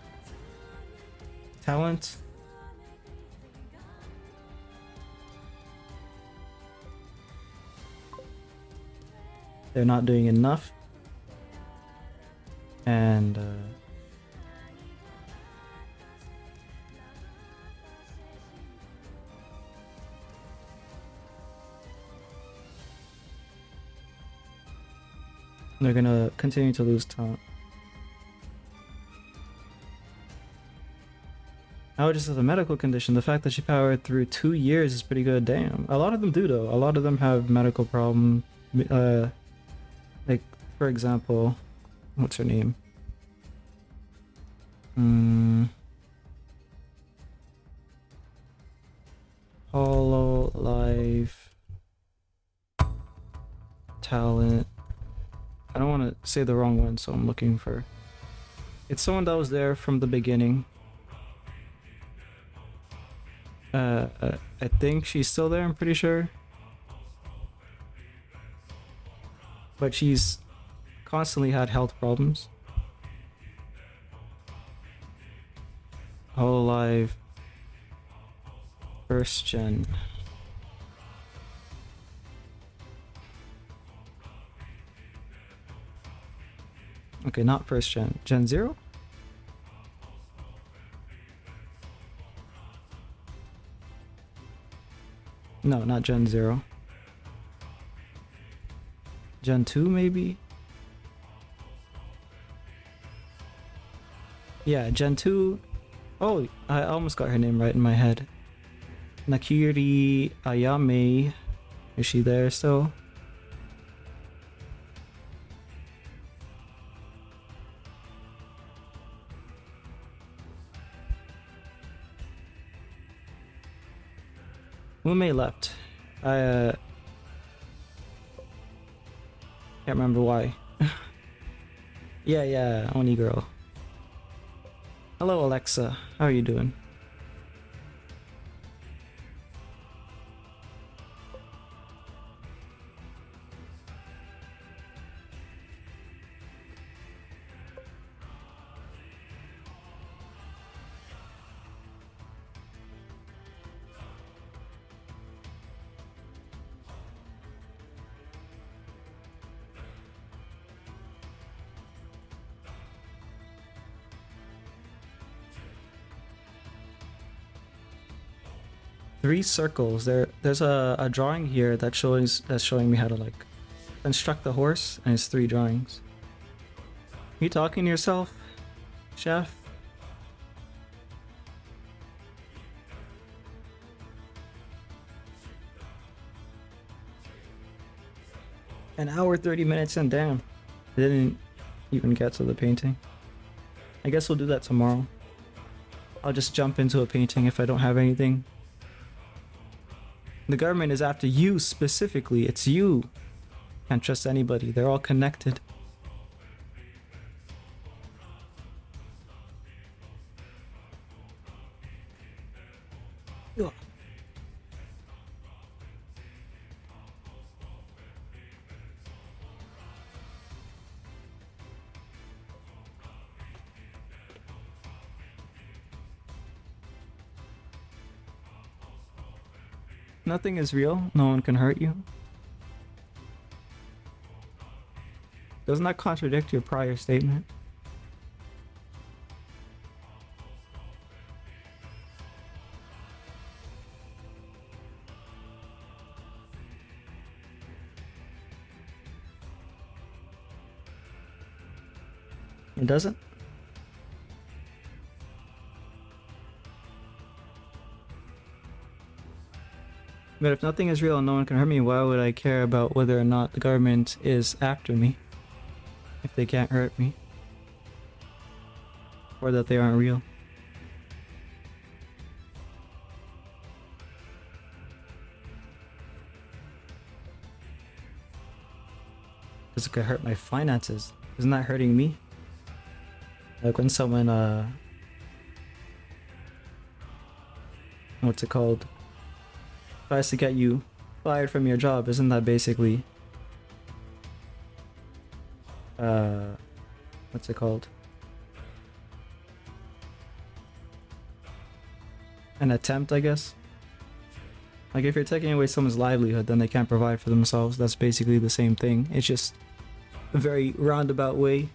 talent. They're not doing enough. And they're gonna continue to lose talent. Now just as a medical condition, the fact that she powered through 2 years is pretty good. Damn. A lot of them do though. A lot of them have medical problems. Like for example, what's her name? Hololive talent. I don't want to say the wrong one, so I'm looking for... It's someone that was there from the beginning. I think she's still there, I'm pretty sure. But she's constantly had health problems. Hololive first gen. Okay, not first gen. Gen 0? No, not Gen 0. Gen 2 maybe? Yeah, Gen 2. Oh, I almost got her name right in my head. Nakiri Ayame. Is she there still? Mume left. I can't remember why. Yeah, Oni girl. Hello Alexa, how are you doing? Three circles. There's a drawing here that's showing me how to like construct the horse, and it's 3 drawings. You talking to yourself, chef? An hour 30 minutes in, damn. I didn't even get to the painting. I guess we'll do that tomorrow. I'll just jump into a painting if I don't have anything. The government is after you specifically. It's you. Can't trust anybody. They're all connected. Ugh. Nothing is real. No one can hurt you. Doesn't that contradict your prior statement? It doesn't? But if nothing is real and no one can hurt me, why would I care about whether or not the government is after me? If they can't hurt me. Or that they aren't real. Because it could hurt my finances. Isn't that hurting me? Like when someone, what's it called? Tries to get you fired from your job, isn't that basically, what's it called? An attempt, I guess? Like if you're taking away someone's livelihood, then they can't provide for themselves. That's basically the same thing. It's just a very roundabout way.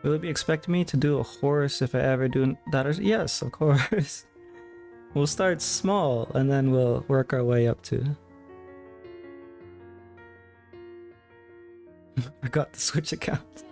Will it be expecting me to do a horse if I ever do that? Yes, of course. We'll start small and then we'll work our way up to. Forgot the Switch account.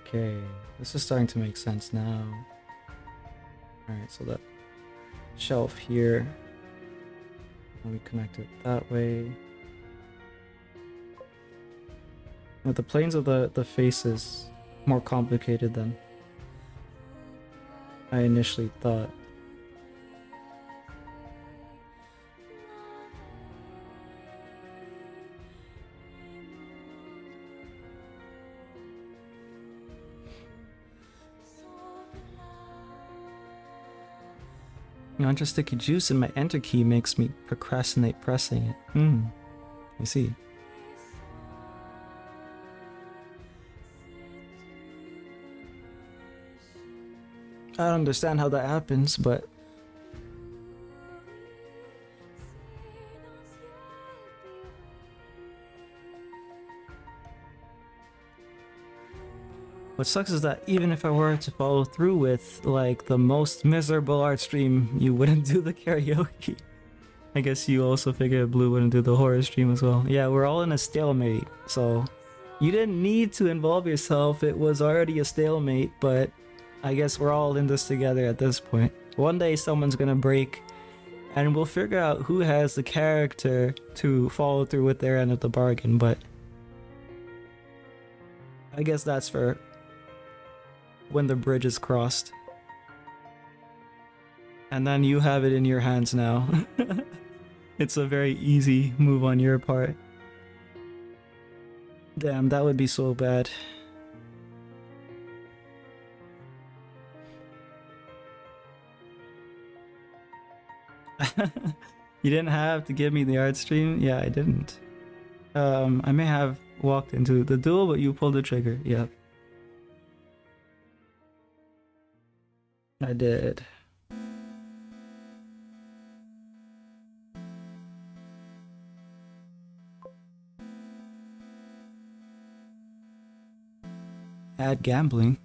Okay, this is starting to make sense now. Alright, so that shelf here, and we connect it that way. But the planes of the faces more complicated than I initially thought. Yanja sticky juice in my enter key makes me procrastinate pressing it. I see. I don't understand how that happens, but what sucks is that even if I were to follow through with like the most miserable art stream, you wouldn't do the karaoke. I guess you also figured Blue wouldn't do the horror stream as well. Yeah, we're all in a stalemate, so you didn't need to involve yourself. It was already a stalemate, but I guess we're all in this together at this point. One day someone's gonna break and we'll figure out who has the character to follow through with their end of the bargain, but I guess that's for when the bridge is crossed. And then you have it in your hands now. It's a very easy move on your part. Damn, that would be so bad. You didn't have to give me the art stream? Yeah, I didn't. I may have walked into the duel, but you pulled the trigger. Yep. I did. Add gambling.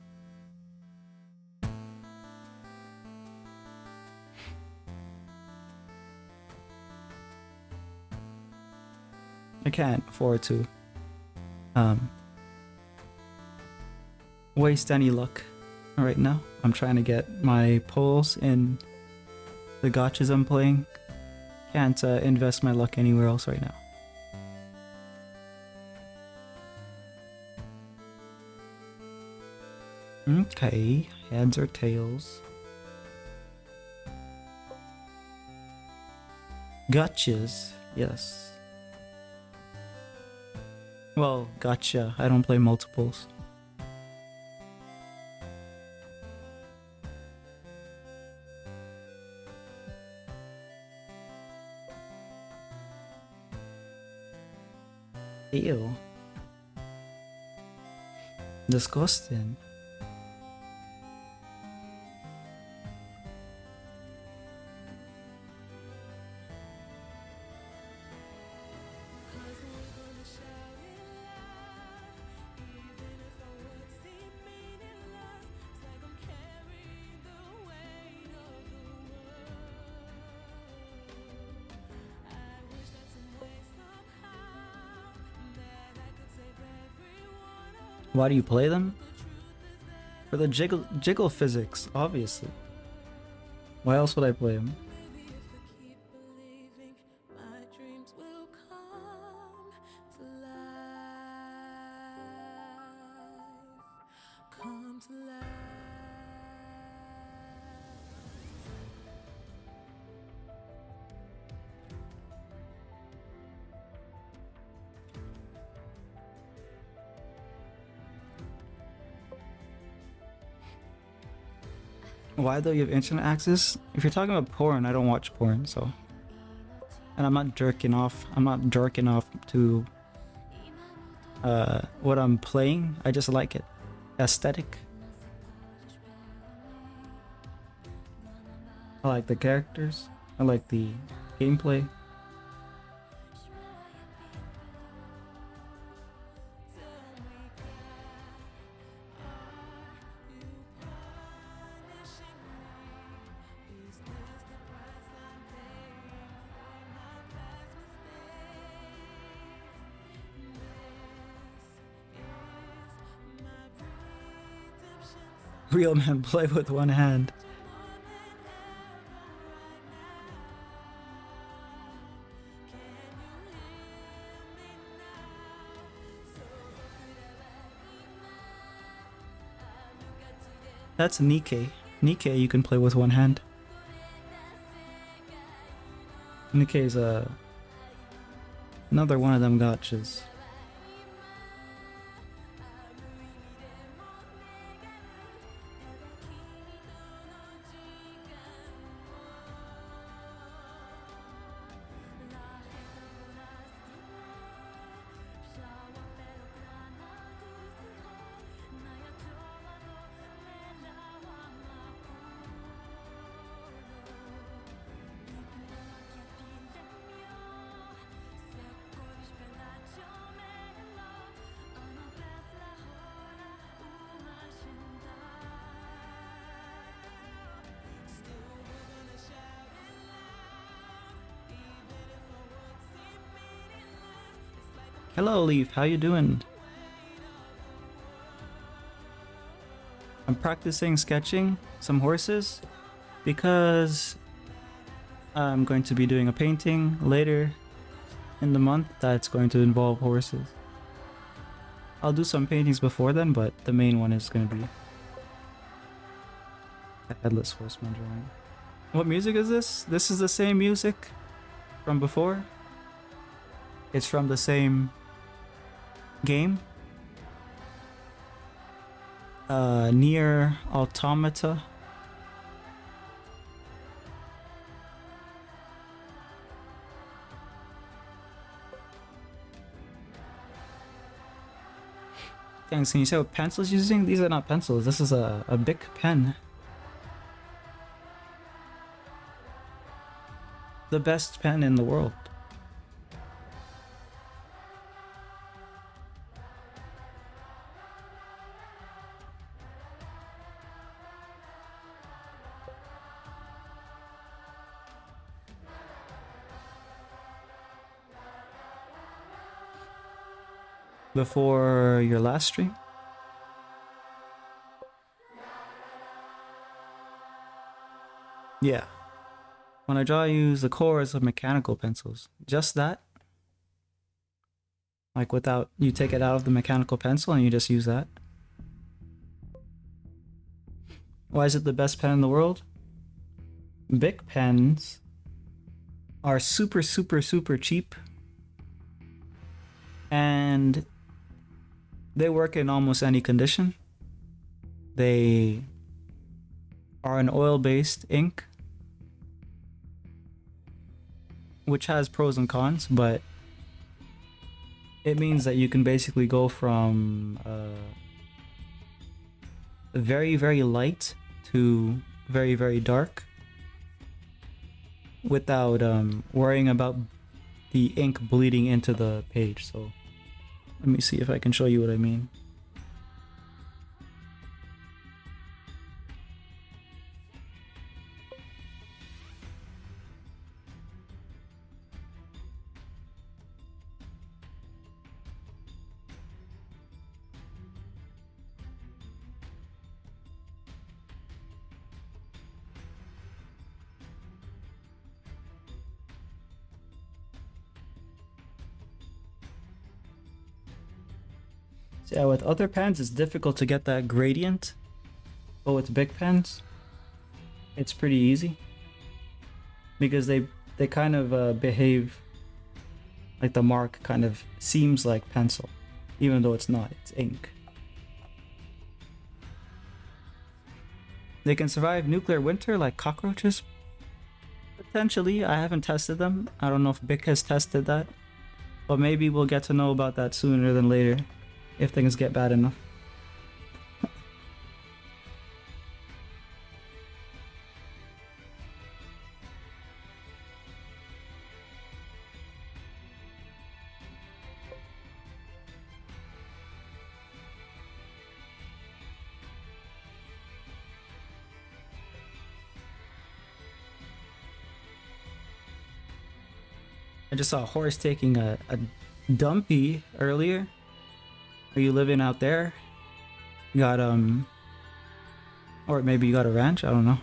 I can't afford to waste any luck right now. I'm trying to get my pulls in the gotchas I'm playing. Can't invest my luck anywhere else right now. Okay, heads or tails. Gotchas, yes. Well, gotcha. I don't play multiples. Ew. Disgusting. Why do you play them? For the jiggle physics, obviously. Why else would I play them? Maybe if I keep believing, my dreams will come to life. Come to life. Why though you have internet access? If you're talking about porn, I don't watch porn, so. And I'm not jerking off. I'm not jerking off to what I'm playing. I just like it. Aesthetic. I like the characters. I like the gameplay. Real men play with one hand. That's Nikkei. Nikkei you can play with one hand. Nikkei is another one of them gotchas. Hello Leaf, how you doing? I'm practicing sketching some horses because I'm going to be doing a painting later in the month that's going to involve horses. I'll do some paintings before then, but the main one is going to be a headless horseman drawing. What music is this? This is the same music from before. It's from the same game. Near Automata. Thanks, can you say what pencils you're using? These are not pencils, this is a Bic pen. The best pen in the world. Before your last stream? Yeah. When I draw, I use the cores of mechanical pencils. Just that. Like without, you take it out of the mechanical pencil and you just use that. Why is it the best pen in the world? Bic pens are super cheap. And they work in almost any condition. They are an oil-based ink, which has pros and cons, but it means that you can basically go from very light to very dark without worrying about the ink bleeding into the page. So let me see if I can show you what I mean. So yeah, with other pens, it's difficult to get that gradient, but with big pens, it's pretty easy because they kind of behave like the mark kind of seems like pencil, even though it's not. It's ink. They can survive nuclear winter like cockroaches. Potentially, I haven't tested them. I don't know if Bic has tested that, but maybe we'll get to know about that sooner than later if things get bad enough. I just saw a horse taking a dumpy earlier. Are you living out there? You got or maybe you got a ranch, I don't know.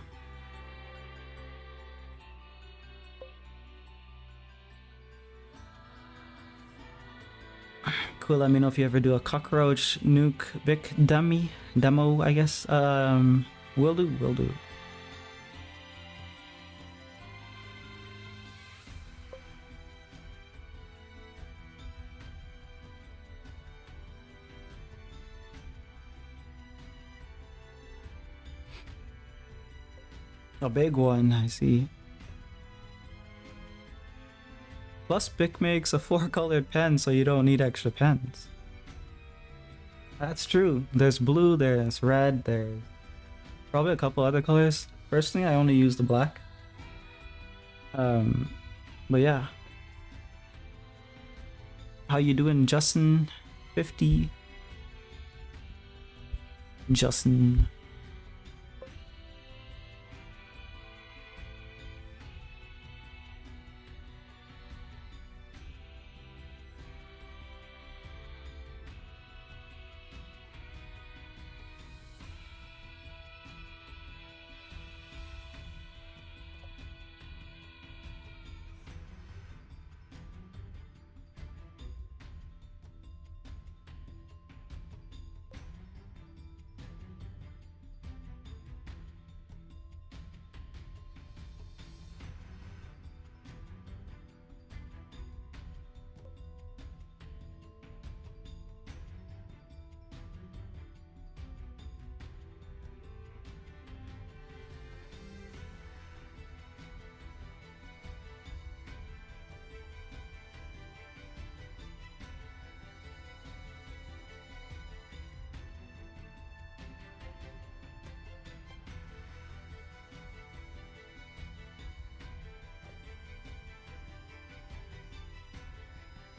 Cool, let me know if you ever do a cockroach nuke Vic demo, I guess. Will do, will do. A big one, I see. Plus, Bic makes a 4-colored pen, so you don't need extra pens. That's true. There's blue, there's red, there's probably a couple other colors. Personally, I only use the black. But yeah. How you doing, Justin? 50. Justin.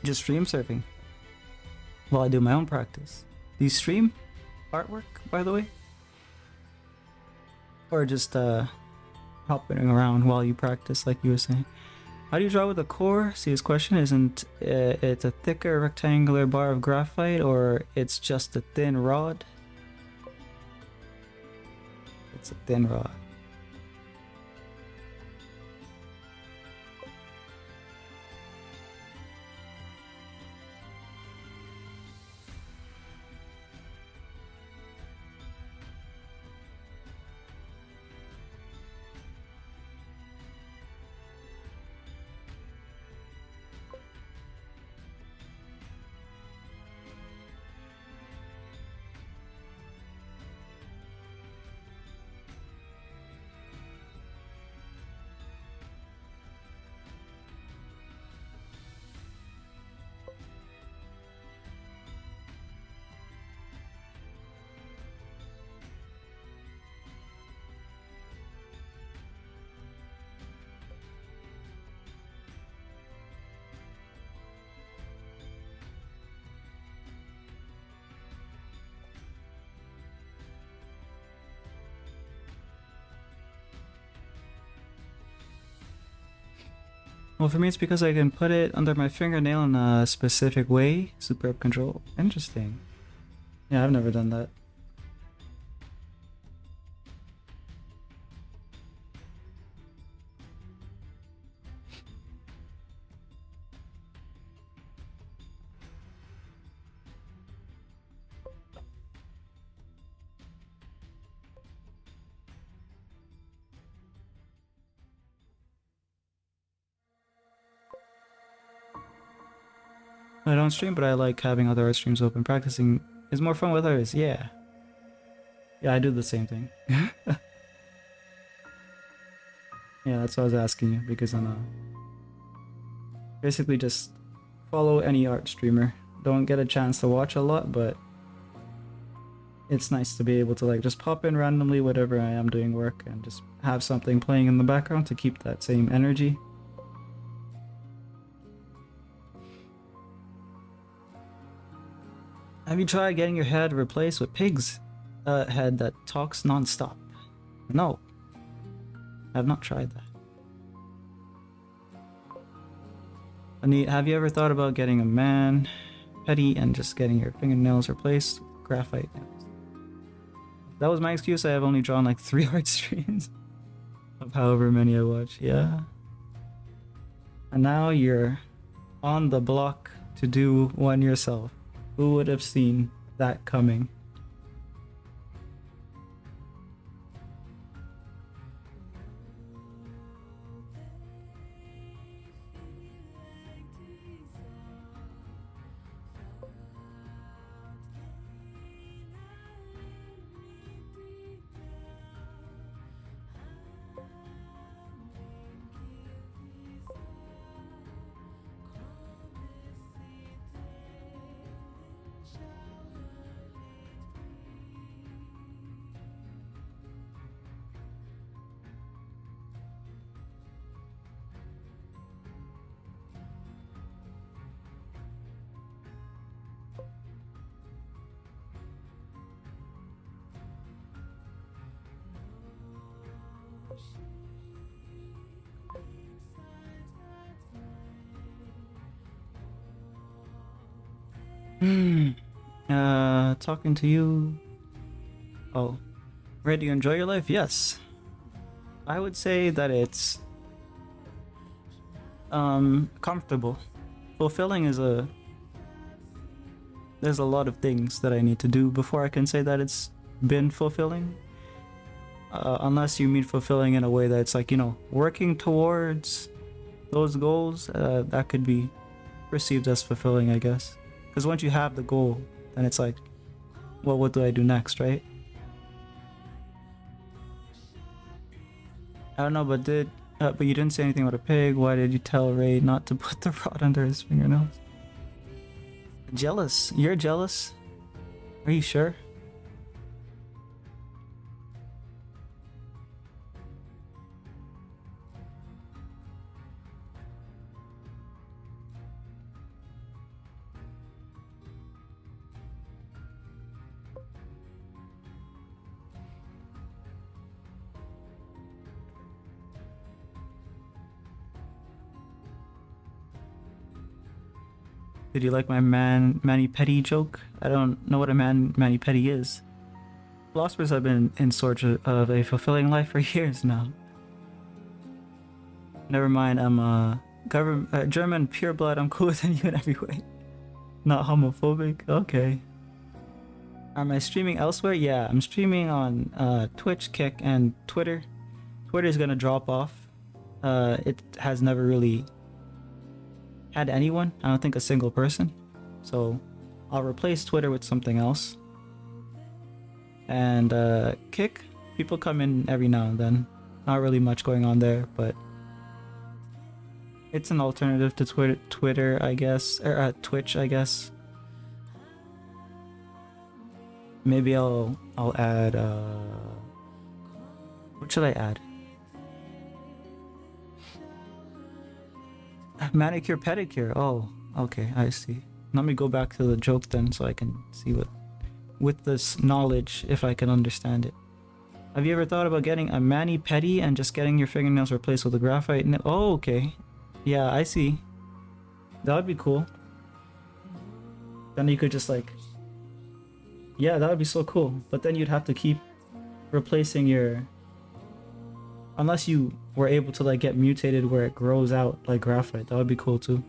Just stream surfing while I do my own practice. Do you stream artwork, by the way? Or just hopping around while you practice, like you were saying? How do you draw with a core? See, his question isn't it's a thicker rectangular bar of graphite, or it's just a thin rod? It's a thin rod. Well, for me, it's because I can put it under my fingernail in a specific way. Superb control. Interesting. Yeah, I've never done that. I don't stream, but I like having other art streams open. Practicing is more fun with others. Yeah. Yeah, I do the same thing. Yeah, that's what I was asking you because I'm basically just follow any art streamer. Don't get a chance to watch a lot, but it's nice to be able to like just pop in randomly whatever I am doing work and just have something playing in the background to keep that same energy. Have you tried getting your head replaced with pig's head that talks non-stop? No, I've not tried that. Have you ever thought about getting a man petty and just getting your fingernails replaced with graphite nails? That was my excuse. I have only drawn like 3 art streams of however many I watch. Yeah. And now you're on the block to do one yourself. Who would have seen that coming? Talking to you. Oh, ready to enjoy your life? Yes. I would say that it's comfortable. Fulfilling is there's a lot of things that I need to do before I can say that it's been fulfilling. Unless you mean fulfilling in a way that's like, you know, working towards those goals, that could be perceived as fulfilling, I guess. Because once you have the goal, then it's like, well, what do I do next, right? I don't know, but but you didn't say anything about a pig. Why did you tell Ray not to put the rod under his fingernails? Jealous? You're jealous? Are you sure? Did you like my mani-pedi joke? I don't know what a mani-pedi is. Philosophers have been in search of a fulfilling life for years now. Never mind, I'm German pureblood. I'm cooler than you in every way. Not homophobic. Okay. Am I streaming elsewhere? Yeah, I'm streaming on Twitch, Kick, and Twitter. Twitter's gonna drop off. It has never really had anyone. I don't think a single person. So I'll replace Twitter with something else. And Kick, people come in every now and then. Not really much going on there, but it's an alternative to Twitter, I guess, or Twitch, I guess. Maybe I'll add what should I add? Manicure pedicure. Oh, okay, I see. Let me go back to the joke then so I can see what, with this knowledge, if I can understand it. Have you ever thought about getting a mani-pedi and just getting your fingernails replaced with a graphite nail? Oh, okay. Yeah, I see. That would be cool. Then you could just like... Yeah, that would be so cool. But then you'd have to keep replacing your... Unless you were able to like get mutated where it grows out like graphite. That would be cool too.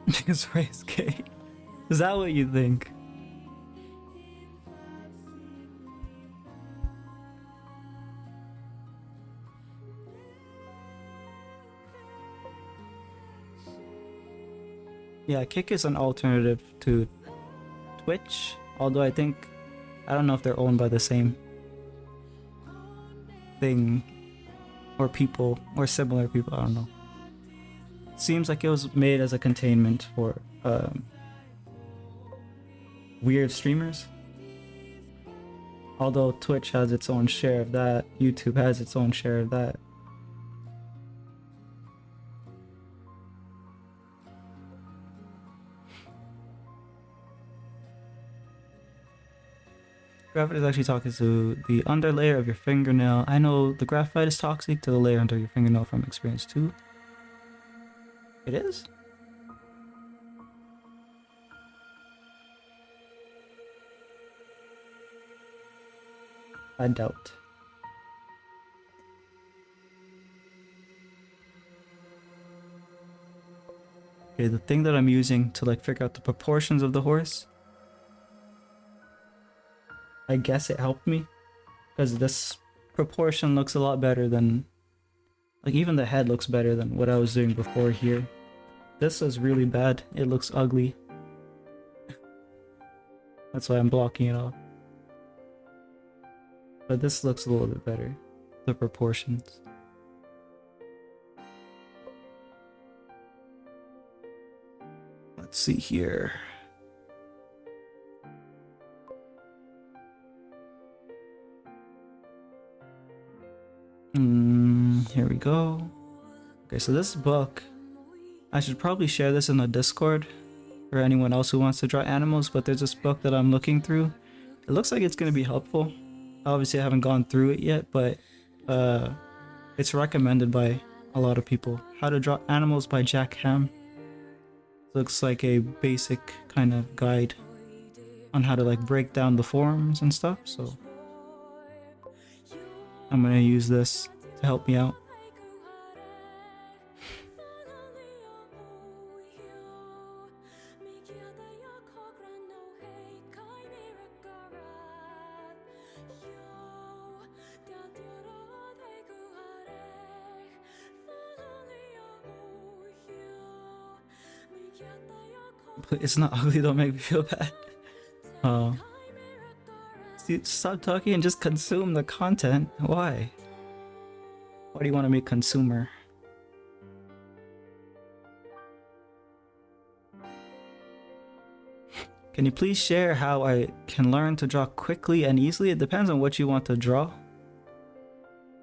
Because Ray is gay. Is that what you think? Yeah, Kick is an alternative to Twitch, although I don't know if they're owned by the same thing or people or similar people. I don't know. Seems like it was made as a containment for weird streamers. Although Twitch has its own share of that, YouTube has its own share of that. Graphite is actually toxic to the underlayer of your fingernail. I know the graphite is toxic to the layer under your fingernail from experience too. It is? I doubt. Okay, the thing that I'm using to like figure out the proportions of the horse, I guess it helped me, because this proportion looks a lot better than, like, even the head looks better than what I was doing before here. This is really bad. It looks ugly. That's why I'm blocking it off. But this looks a little bit better. The proportions. Let's see here. Here we go. Okay, so this book, I should probably share this in the Discord for anyone else who wants to draw animals, but there's this book that I'm looking through. It looks like it's going to be helpful. Obviously I haven't gone through it yet, but it's recommended by a lot of people. How to Draw Animals by Jack Ham. Looks like a basic kind of guide on how to like break down the forms and stuff, so I'm gonna use this to help me out. It's not ugly, don't make me feel bad. Oh. Stop talking and just consume the content. Why? Why do you want to make consumer? Can you please share how I can learn to draw quickly and easily? It depends on what you want to draw.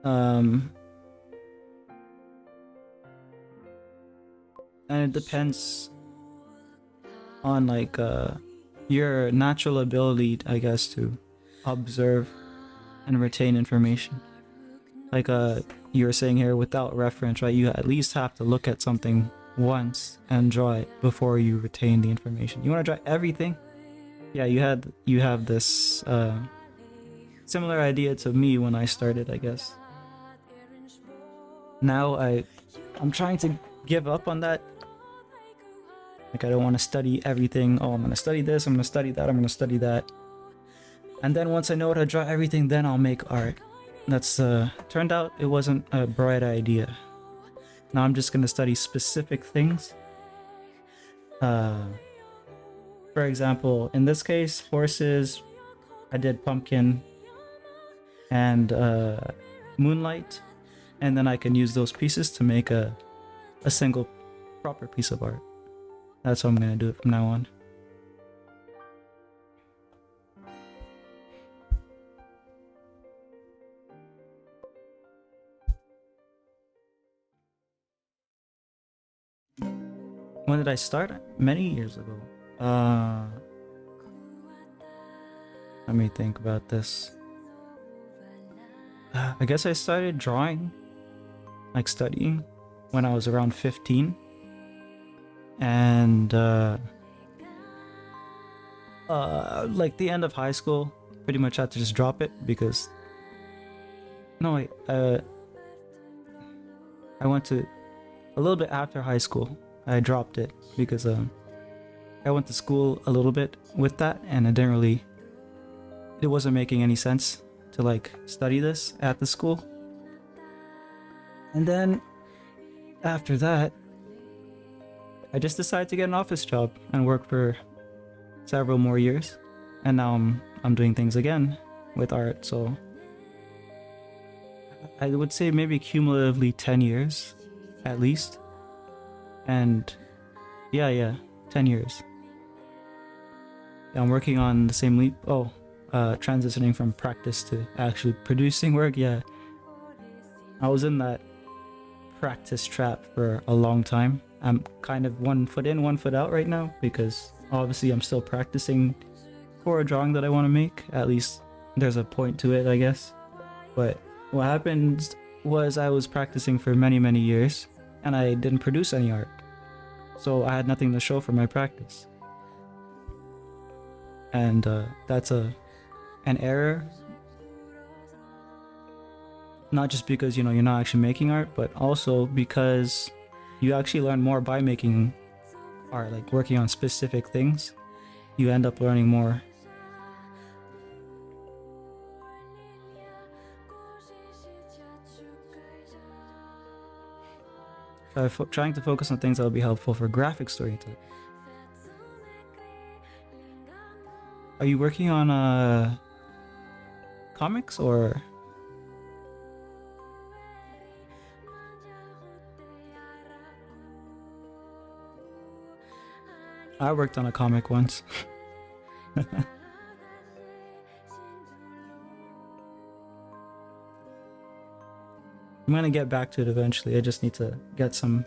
And it depends on like your natural ability, I guess, to observe and retain information. Like you were saying here, without reference, right? You at least have to look at something once and draw it before you retain the information. You want to draw everything? Yeah, you have this similar idea to me when I started, I guess. Now I'm trying to give up on that. Like, I don't want to study everything. Oh, I'm going to study this, I'm going to study that, I'm going to study that. And then once I know how to draw everything, then I'll make art. That's turned out it wasn't a bright idea. Now I'm just going to study specific things. For example, in this case, horses, I did pumpkin and moonlight, and then I can use those pieces to make a single proper piece of art. That's how I'm gonna do it from now on. When did I start? Many years ago. Let me think about this. I guess I started drawing, like studying, when I was around 15. And like the end of high school, pretty much had to just drop it because I went to a little bit after high school. I dropped it because I went to school a little bit with that, and it wasn't making any sense to like study this at the school. And then after that, I just decided to get an office job and work for several more years, and now I'm doing things again with art. So I would say maybe cumulatively 10 years at least. And yeah, 10 years. Yeah, I'm working on the same leap. Oh, transitioning from practice to actually producing work. Yeah, I was in that practice trap for a long time. I'm kind of 1 foot in, 1 foot out right now because obviously I'm still practicing for a drawing that I want to make. At least there's a point to it, I guess. But what happened was I was practicing for many years and I didn't produce any art. So I had nothing to show for my practice. And that's an error. Not just because, you know, you're not actually making art, but also because you actually learn more by making art, like working on specific things. You end up learning more. So trying to focus on things that will be helpful for graphic storytelling. Are you working on comics or? I worked on a comic once. I'm gonna get back to it eventually. I just need to get some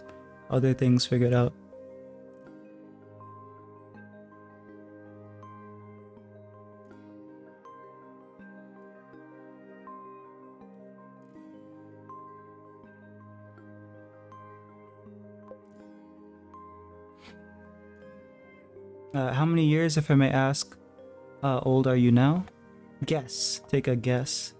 other things figured out. How many years, if I may ask, old are you now? Guess. Take a guess.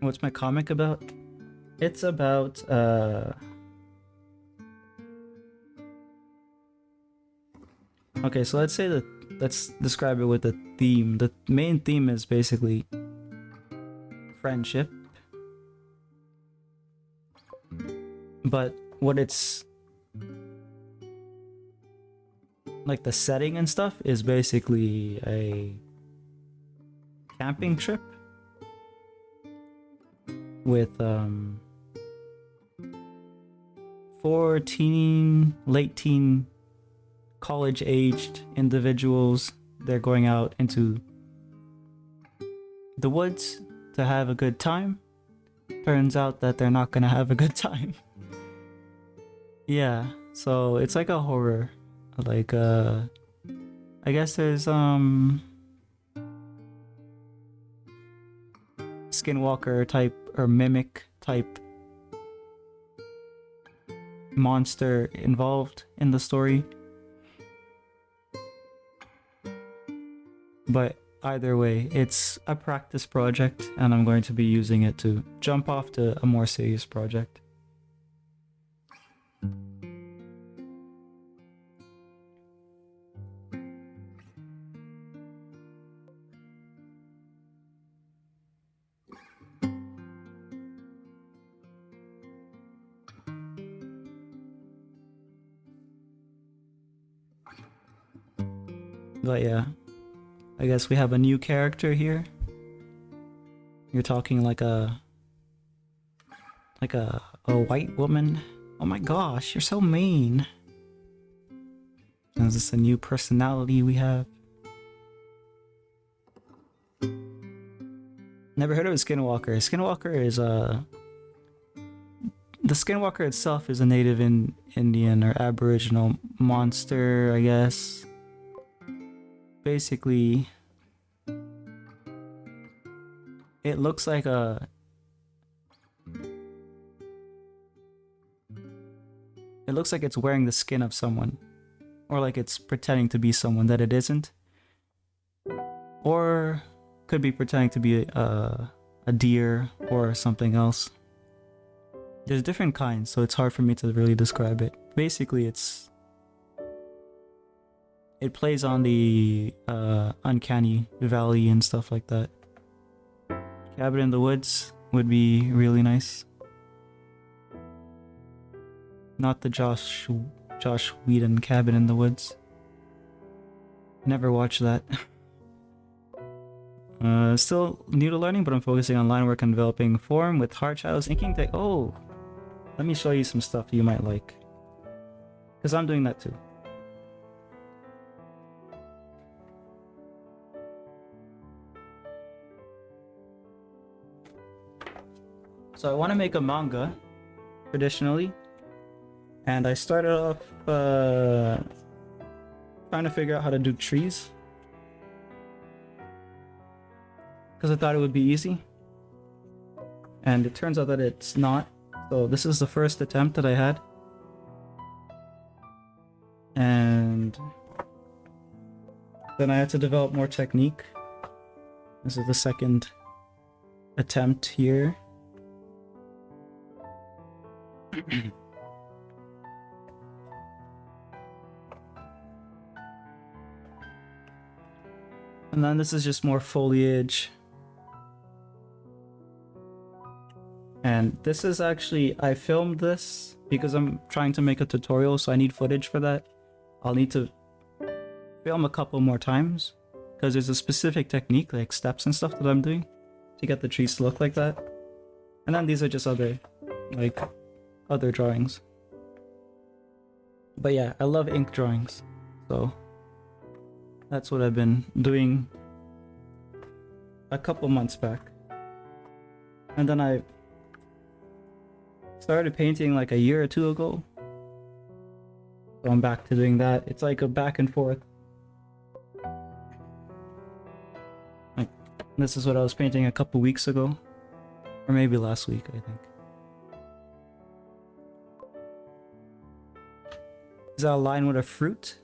What's my comic about? It's about okay, so let's describe it with a theme. The main theme is basically friendship. But what it's like, the setting and stuff is basically a camping trip with 4 late teen college-aged individuals. They're going out into the woods to have a good time. Turns out that they're not gonna have a good time. Yeah, so it's like a horror. Like I guess there's skinwalker type or mimic type monster involved in the story. But either way, it's a practice project and I'm going to be using it to jump off to a more serious project. But yeah, I guess we have a new character here. You're talking like a white woman. Oh my gosh, you're so mean. Is this a new personality we have? Never heard of a skinwalker. Skinwalker is the skinwalker itself is a native Indian or Aboriginal monster, I guess. Basically, it looks like it's wearing the skin of someone, or like it's pretending to be someone that it isn't, or could be pretending to be a deer or something else. There's different kinds, so it's hard for me to really describe it. Basically, it plays on the uncanny valley and stuff like that. Cabin in the Woods would be really nice. Not the Josh Whedon Cabin in the Woods. Never watched that. Still new to learning, but I'm focusing on line work and developing form with hard shadows, inking tech. Oh, let me show you some stuff you might like. Because I'm doing that too. So I want to make a manga, traditionally. And I started off trying to figure out how to do trees. Because I thought it would be easy. And it turns out that it's not. So this is the first attempt that I had. And then I had to develop more technique. This is the second attempt here. And then this is just more foliage. And this is actually, I filmed this because I'm trying to make a tutorial, so I need footage for that. I'll need to film a couple more times because there's a specific technique, like steps and stuff that I'm doing to get the trees to look like that. And then these are just other drawings. But yeah, I love ink drawings, so that's what I've been doing a couple months back. And then I started painting like a year or two ago. So I'm back to doing that. It's like a back and forth. Like, this is what I was painting a couple weeks ago. Or maybe last week, I think. Is that a line with a fruit?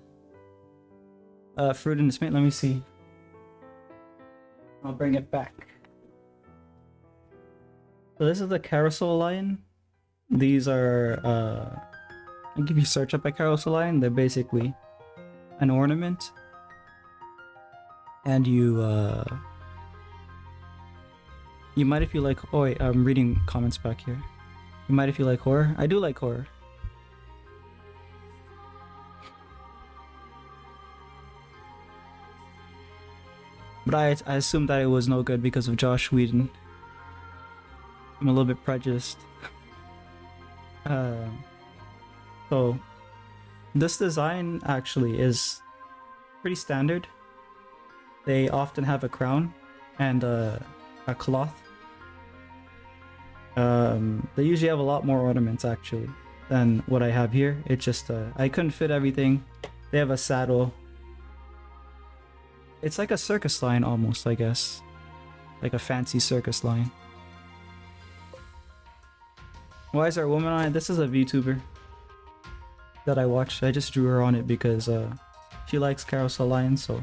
Fruit in this paint, let me see. I'll bring it back. So this is the carousel line. These are, I'll give you a search up by carousel line. They're basically an ornament. And you might if you like, oh wait, I'm reading comments back here. You might if you like horror. I do like horror. But I assumed that it was no good because of Josh Whedon. I'm a little bit prejudiced. So this design actually is pretty standard. They often have a crown and a cloth. They usually have a lot more ornaments actually than what I have here. It's just I couldn't fit everything. They have a saddle. It's like a circus line almost, I guess. Like a fancy circus line. Why is there a woman on it? This is a VTuber that I watched. I just drew her on it because she likes carousel lines, so.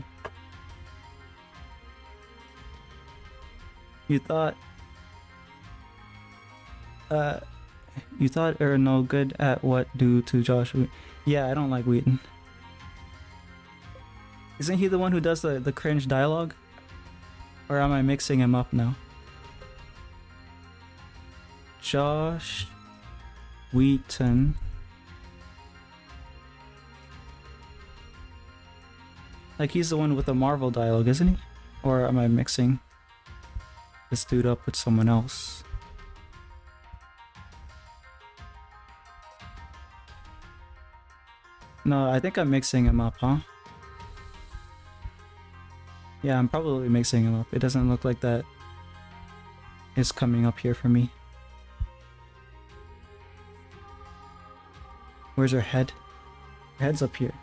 You thought are no good at what due to Josh Whedon. Yeah, I don't like Whedon. Isn't he the one who does the cringe dialogue? Or am I mixing him up now? Josh Wheaton. Like he's the one with the Marvel dialogue, isn't he? Or am I mixing this dude up with someone else? No, I think I'm mixing him up, huh? Yeah, I'm probably mixing him up. It doesn't look like that is coming up here for me. Where's her head? Her head's up here.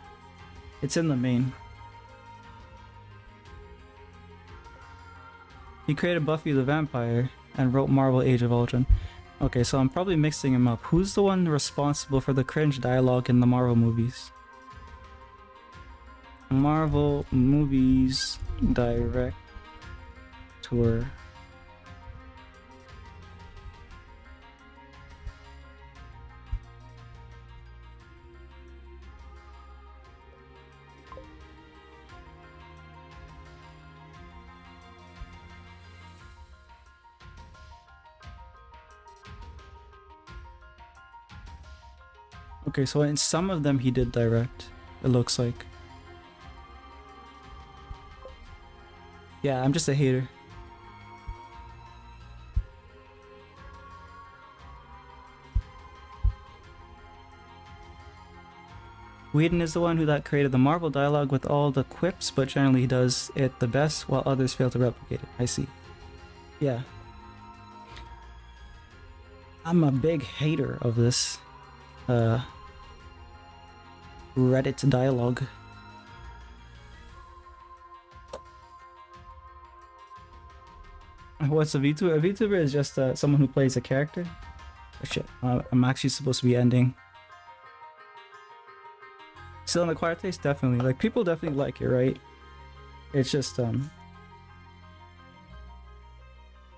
It's in the main. He created Buffy the Vampire and wrote Marvel Age of Ultron. Okay, so I'm probably mixing him up. Who's the one responsible for the cringe dialogue in the Marvel movies? Marvel movies director. Okay, so in some of them he did direct, it looks like. Yeah, I'm just a hater. Whedon is the one that created the Marvel dialogue with all the quips, but generally he does it the best while others fail to replicate it. I see. Yeah. I'm a big hater of this Reddit dialogue. What's a VTuber? A VTuber is just someone who plays a character. Oh shit, I'm actually supposed to be ending. Still an acquired taste? Definitely. Like, people definitely like it, right? It's just,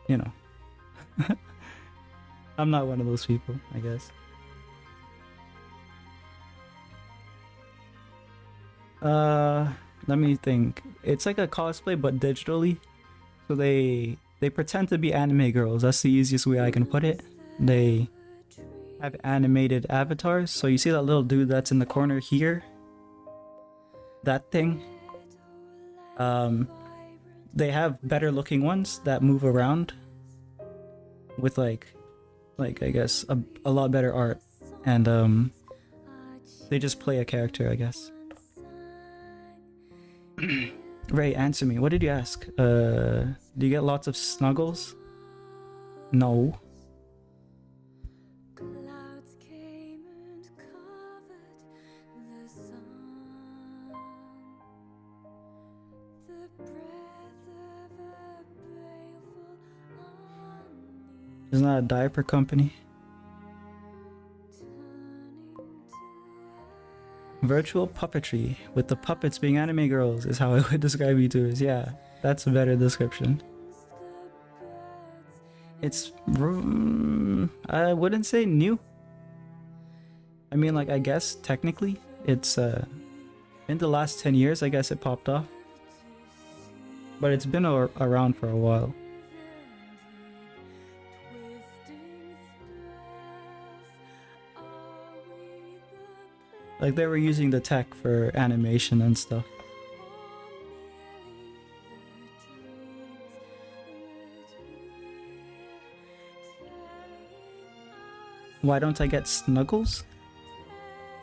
you know. I'm not one of those people, I guess. Let me think. It's like a cosplay, but digitally. So they pretend to be anime girls. That's the easiest way I can put it. They have animated avatars. So you see that little dude that's in the corner here? That thing? They have better looking ones that move around with like I guess a lot better art, and they just play a character, I guess. Ray, answer me. What did you ask? Do you get lots of snuggles? No. Clouds came and covered the sun. The breath of a baleful unease Isn't that a diaper company? turning to Virtual puppetry with the puppets being anime girls is how I would describe YouTubers. Yeah, that's a better description. It's I wouldn't say new. I mean, like, I guess technically it's in the last 10 years I guess it popped off, but it's been around for a while. Like, they were using the tech for animation and stuff. Why don't I get snuggles?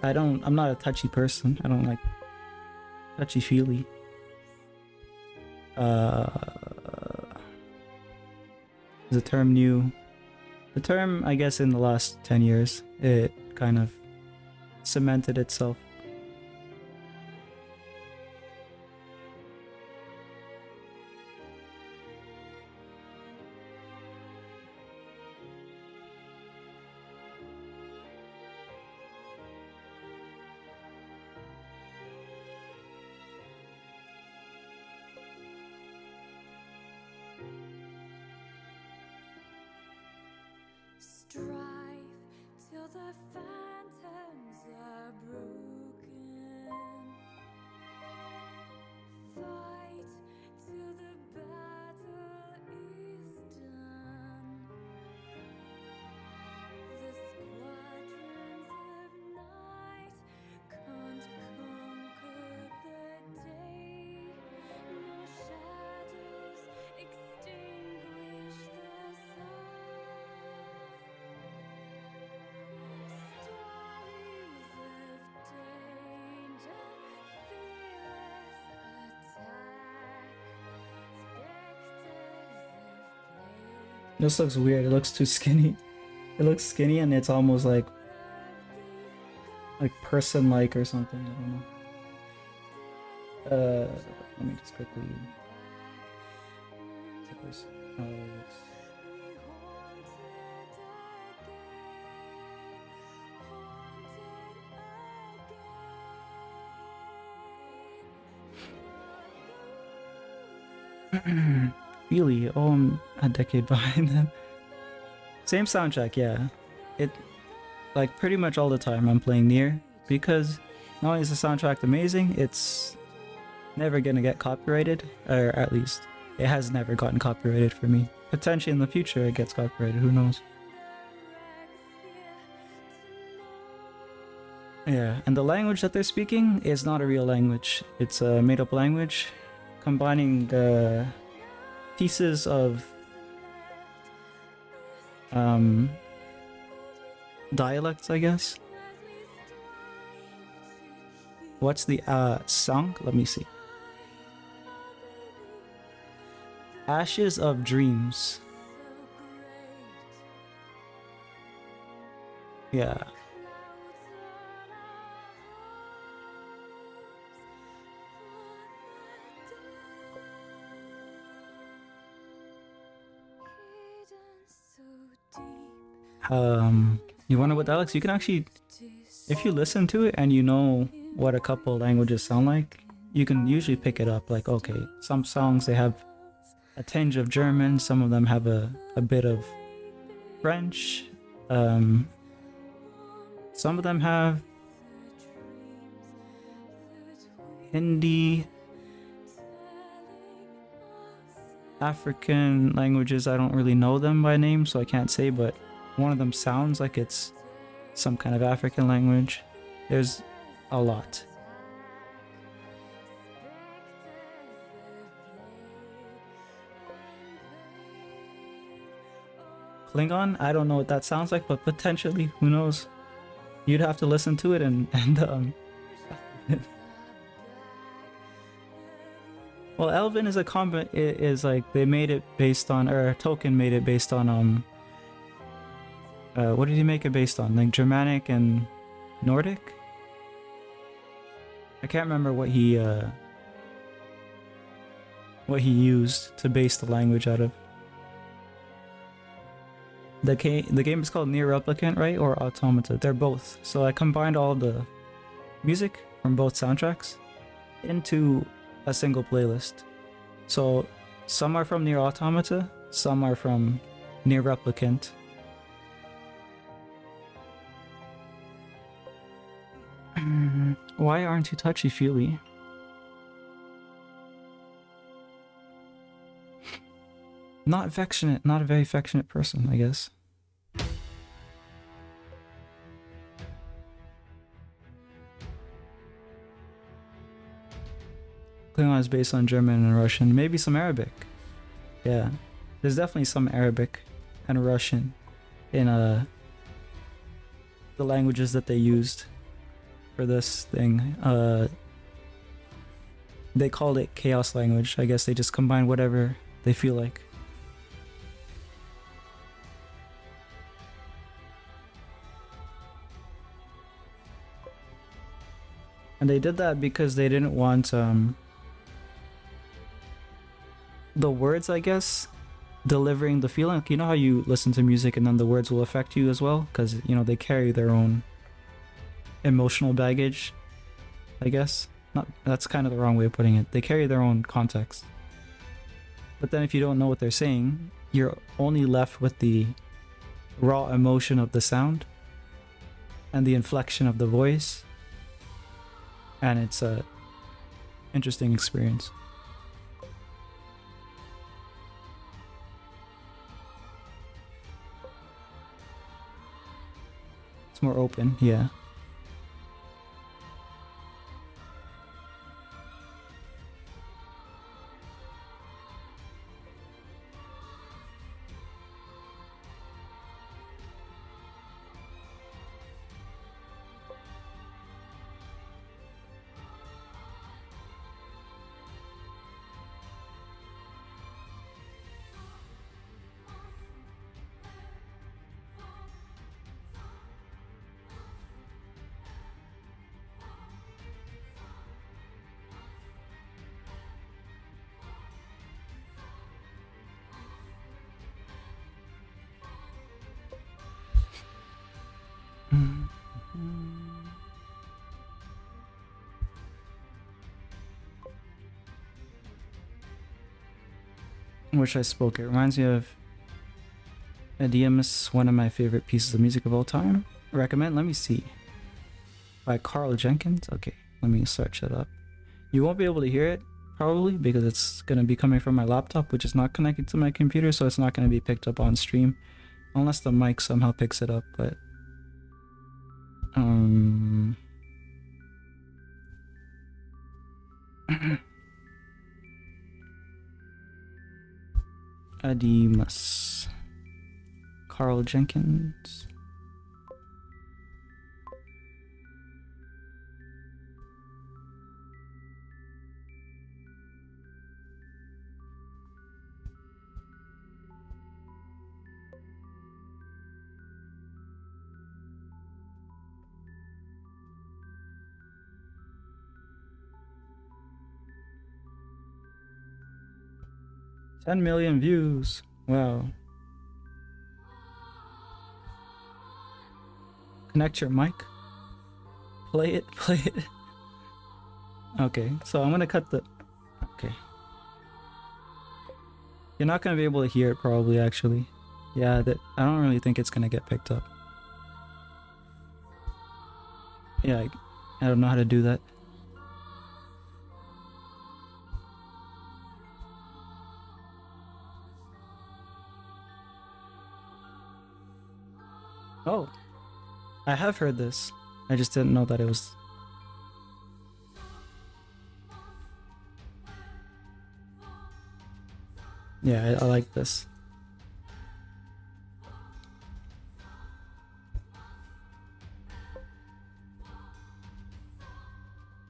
I'm not a touchy person. I don't like touchy-feely. Is the term new? The term, I guess, in the last 10 years, it kind of cemented itself. strife till the phantoms are broken. Fight till the battle is done. The squadrons of night can't conquer the day, nor shadows extinguish the sun. Stories of danger, fearless attack, specters of plague. This looks weird. It looks too skinny. It looks skinny and it's almost like person-like or something. I don't know. Let me just quickly. Really? Oh, I'm a decade behind them. Same soundtrack, yeah. It, like, pretty much all the time I'm playing Nier, because not only is the soundtrack amazing, it's never gonna get copyrighted, or at least it has never gotten copyrighted for me. Potentially in the future it gets copyrighted, who knows. Yeah, and the language that they're speaking is not a real language. It's a made-up language, combining the pieces of dialects, I guess. What's the song? Let me see. Ashes of Dreams. Yeah. You wonder what dialects? You can actually, if you listen to it and you know what a couple languages sound like, you can usually pick it up. Like, okay, some songs they have a tinge of German, some of them have a bit of French, some of them have Hindi, African languages. I don't really know them by name, so I can't say, but one of them sounds like it's some kind of African language. There's a lot. Klingon? I don't know what that sounds like, but potentially, who knows? You'd have to listen to it and well, Elven is a combat is like they made it based on, or Tolkien made it based on what did he make it based on? Like Germanic and Nordic? I can't remember what he used to base the language out of. The game is called Near Replicant, right? Or Automata. They're both. So I combined all the music from both soundtracks into a single playlist. So some are from Near Automata, some are from Near Replicant. Why aren't you touchy-feely? Not affectionate, not a very affectionate person, I guess. Klingon is based on German and Russian, maybe some Arabic. Yeah, there's definitely some Arabic and Russian in the languages that they used for this thing. They called it chaos language. I guess they just combine whatever they feel like. And they did that because they didn't want the words, I guess, delivering the feeling. You know how you listen to music and then the words will affect you as well? Because, you know, they carry their own emotional baggage, I guess. That's kind of the wrong way of putting it. They carry their own context. But then if you don't know what they're saying, you're only left with the raw emotion of the sound and the inflection of the voice. And it's a interesting experience. It's more open, yeah. Wish I spoke. It reminds me of Idiomus, one of my favorite pieces of music of all time. Recommend? Let me see. By Carl Jenkins? Okay, let me search it up. You won't be able to hear it, probably, because it's going to be coming from my laptop, which is not connected to my computer, so it's not going to be picked up on stream. Unless the mic somehow picks it up, but... Adimas. Carl Jenkins. $10 million views. Wow. Connect your mic. Play it, play it. Okay, so I'm gonna cut the... Okay. You're not gonna be able to hear it probably, actually. Yeah, that I don't really think it's gonna get picked up. Yeah, I don't know how to do that. Oh, I have heard this. I just didn't know that it was... Yeah, I like this.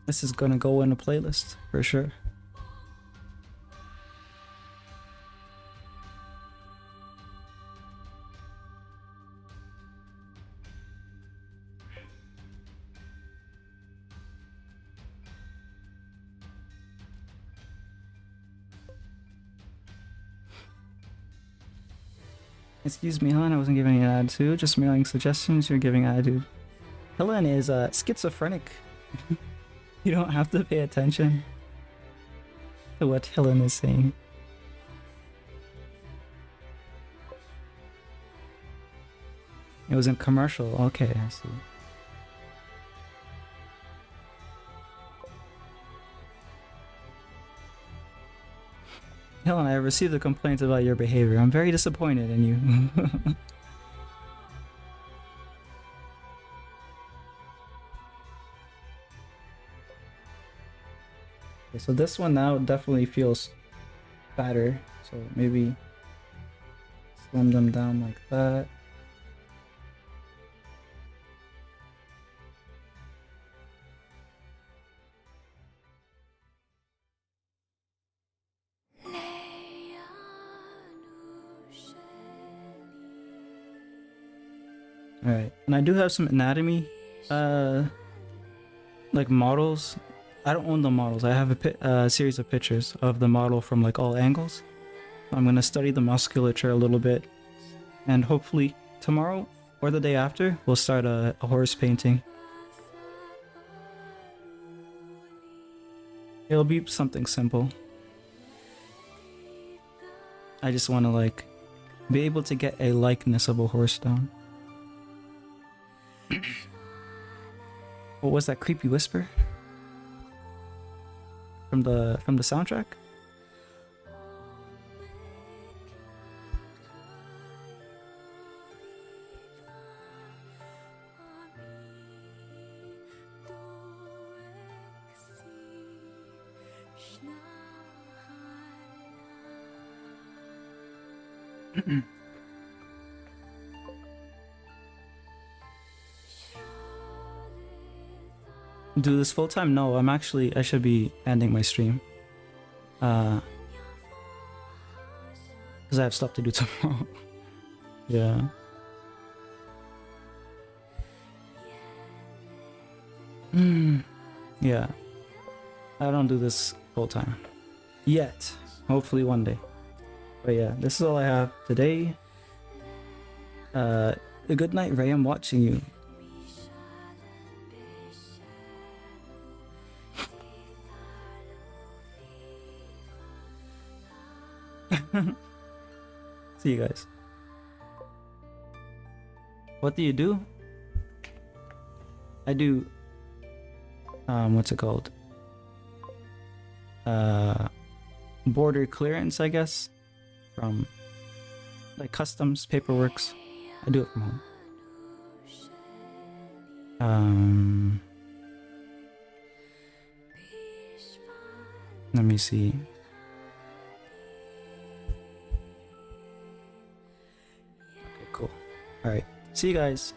This is gonna go in a playlist for sure. Excuse me, Helen, I wasn't giving an attitude, just mailing suggestions, you're giving attitude. Helen is schizophrenic. You don't have to pay attention to what Helen is saying. It was in commercial, okay, I see. Helen, I have received a complaint about your behavior. I'm very disappointed in you. Okay, so this one now definitely feels fatter. So maybe slim them down like that. Alright, and I do have some anatomy, like models. I don't own the models. I have a series of pictures of the model from like all angles. I'm gonna study the musculature a little bit, and hopefully tomorrow or the day after we'll start a horse painting. It'll be something simple. I just want to like be able to get a likeness of a horse down. What was that creepy whisper? From the soundtrack? Do this full time? No, I should be ending my stream. Because I have stuff to do tomorrow. Yeah. Yeah. I don't do this full time. Yet. Hopefully one day. But yeah, this is all I have today. Good night, Ray. I'm watching you. See you guys. What do you do? I do what's it called? Border clearance, I guess, from like customs paperworks. I do it from home. Let me see. Okay, cool. Alright. See you guys.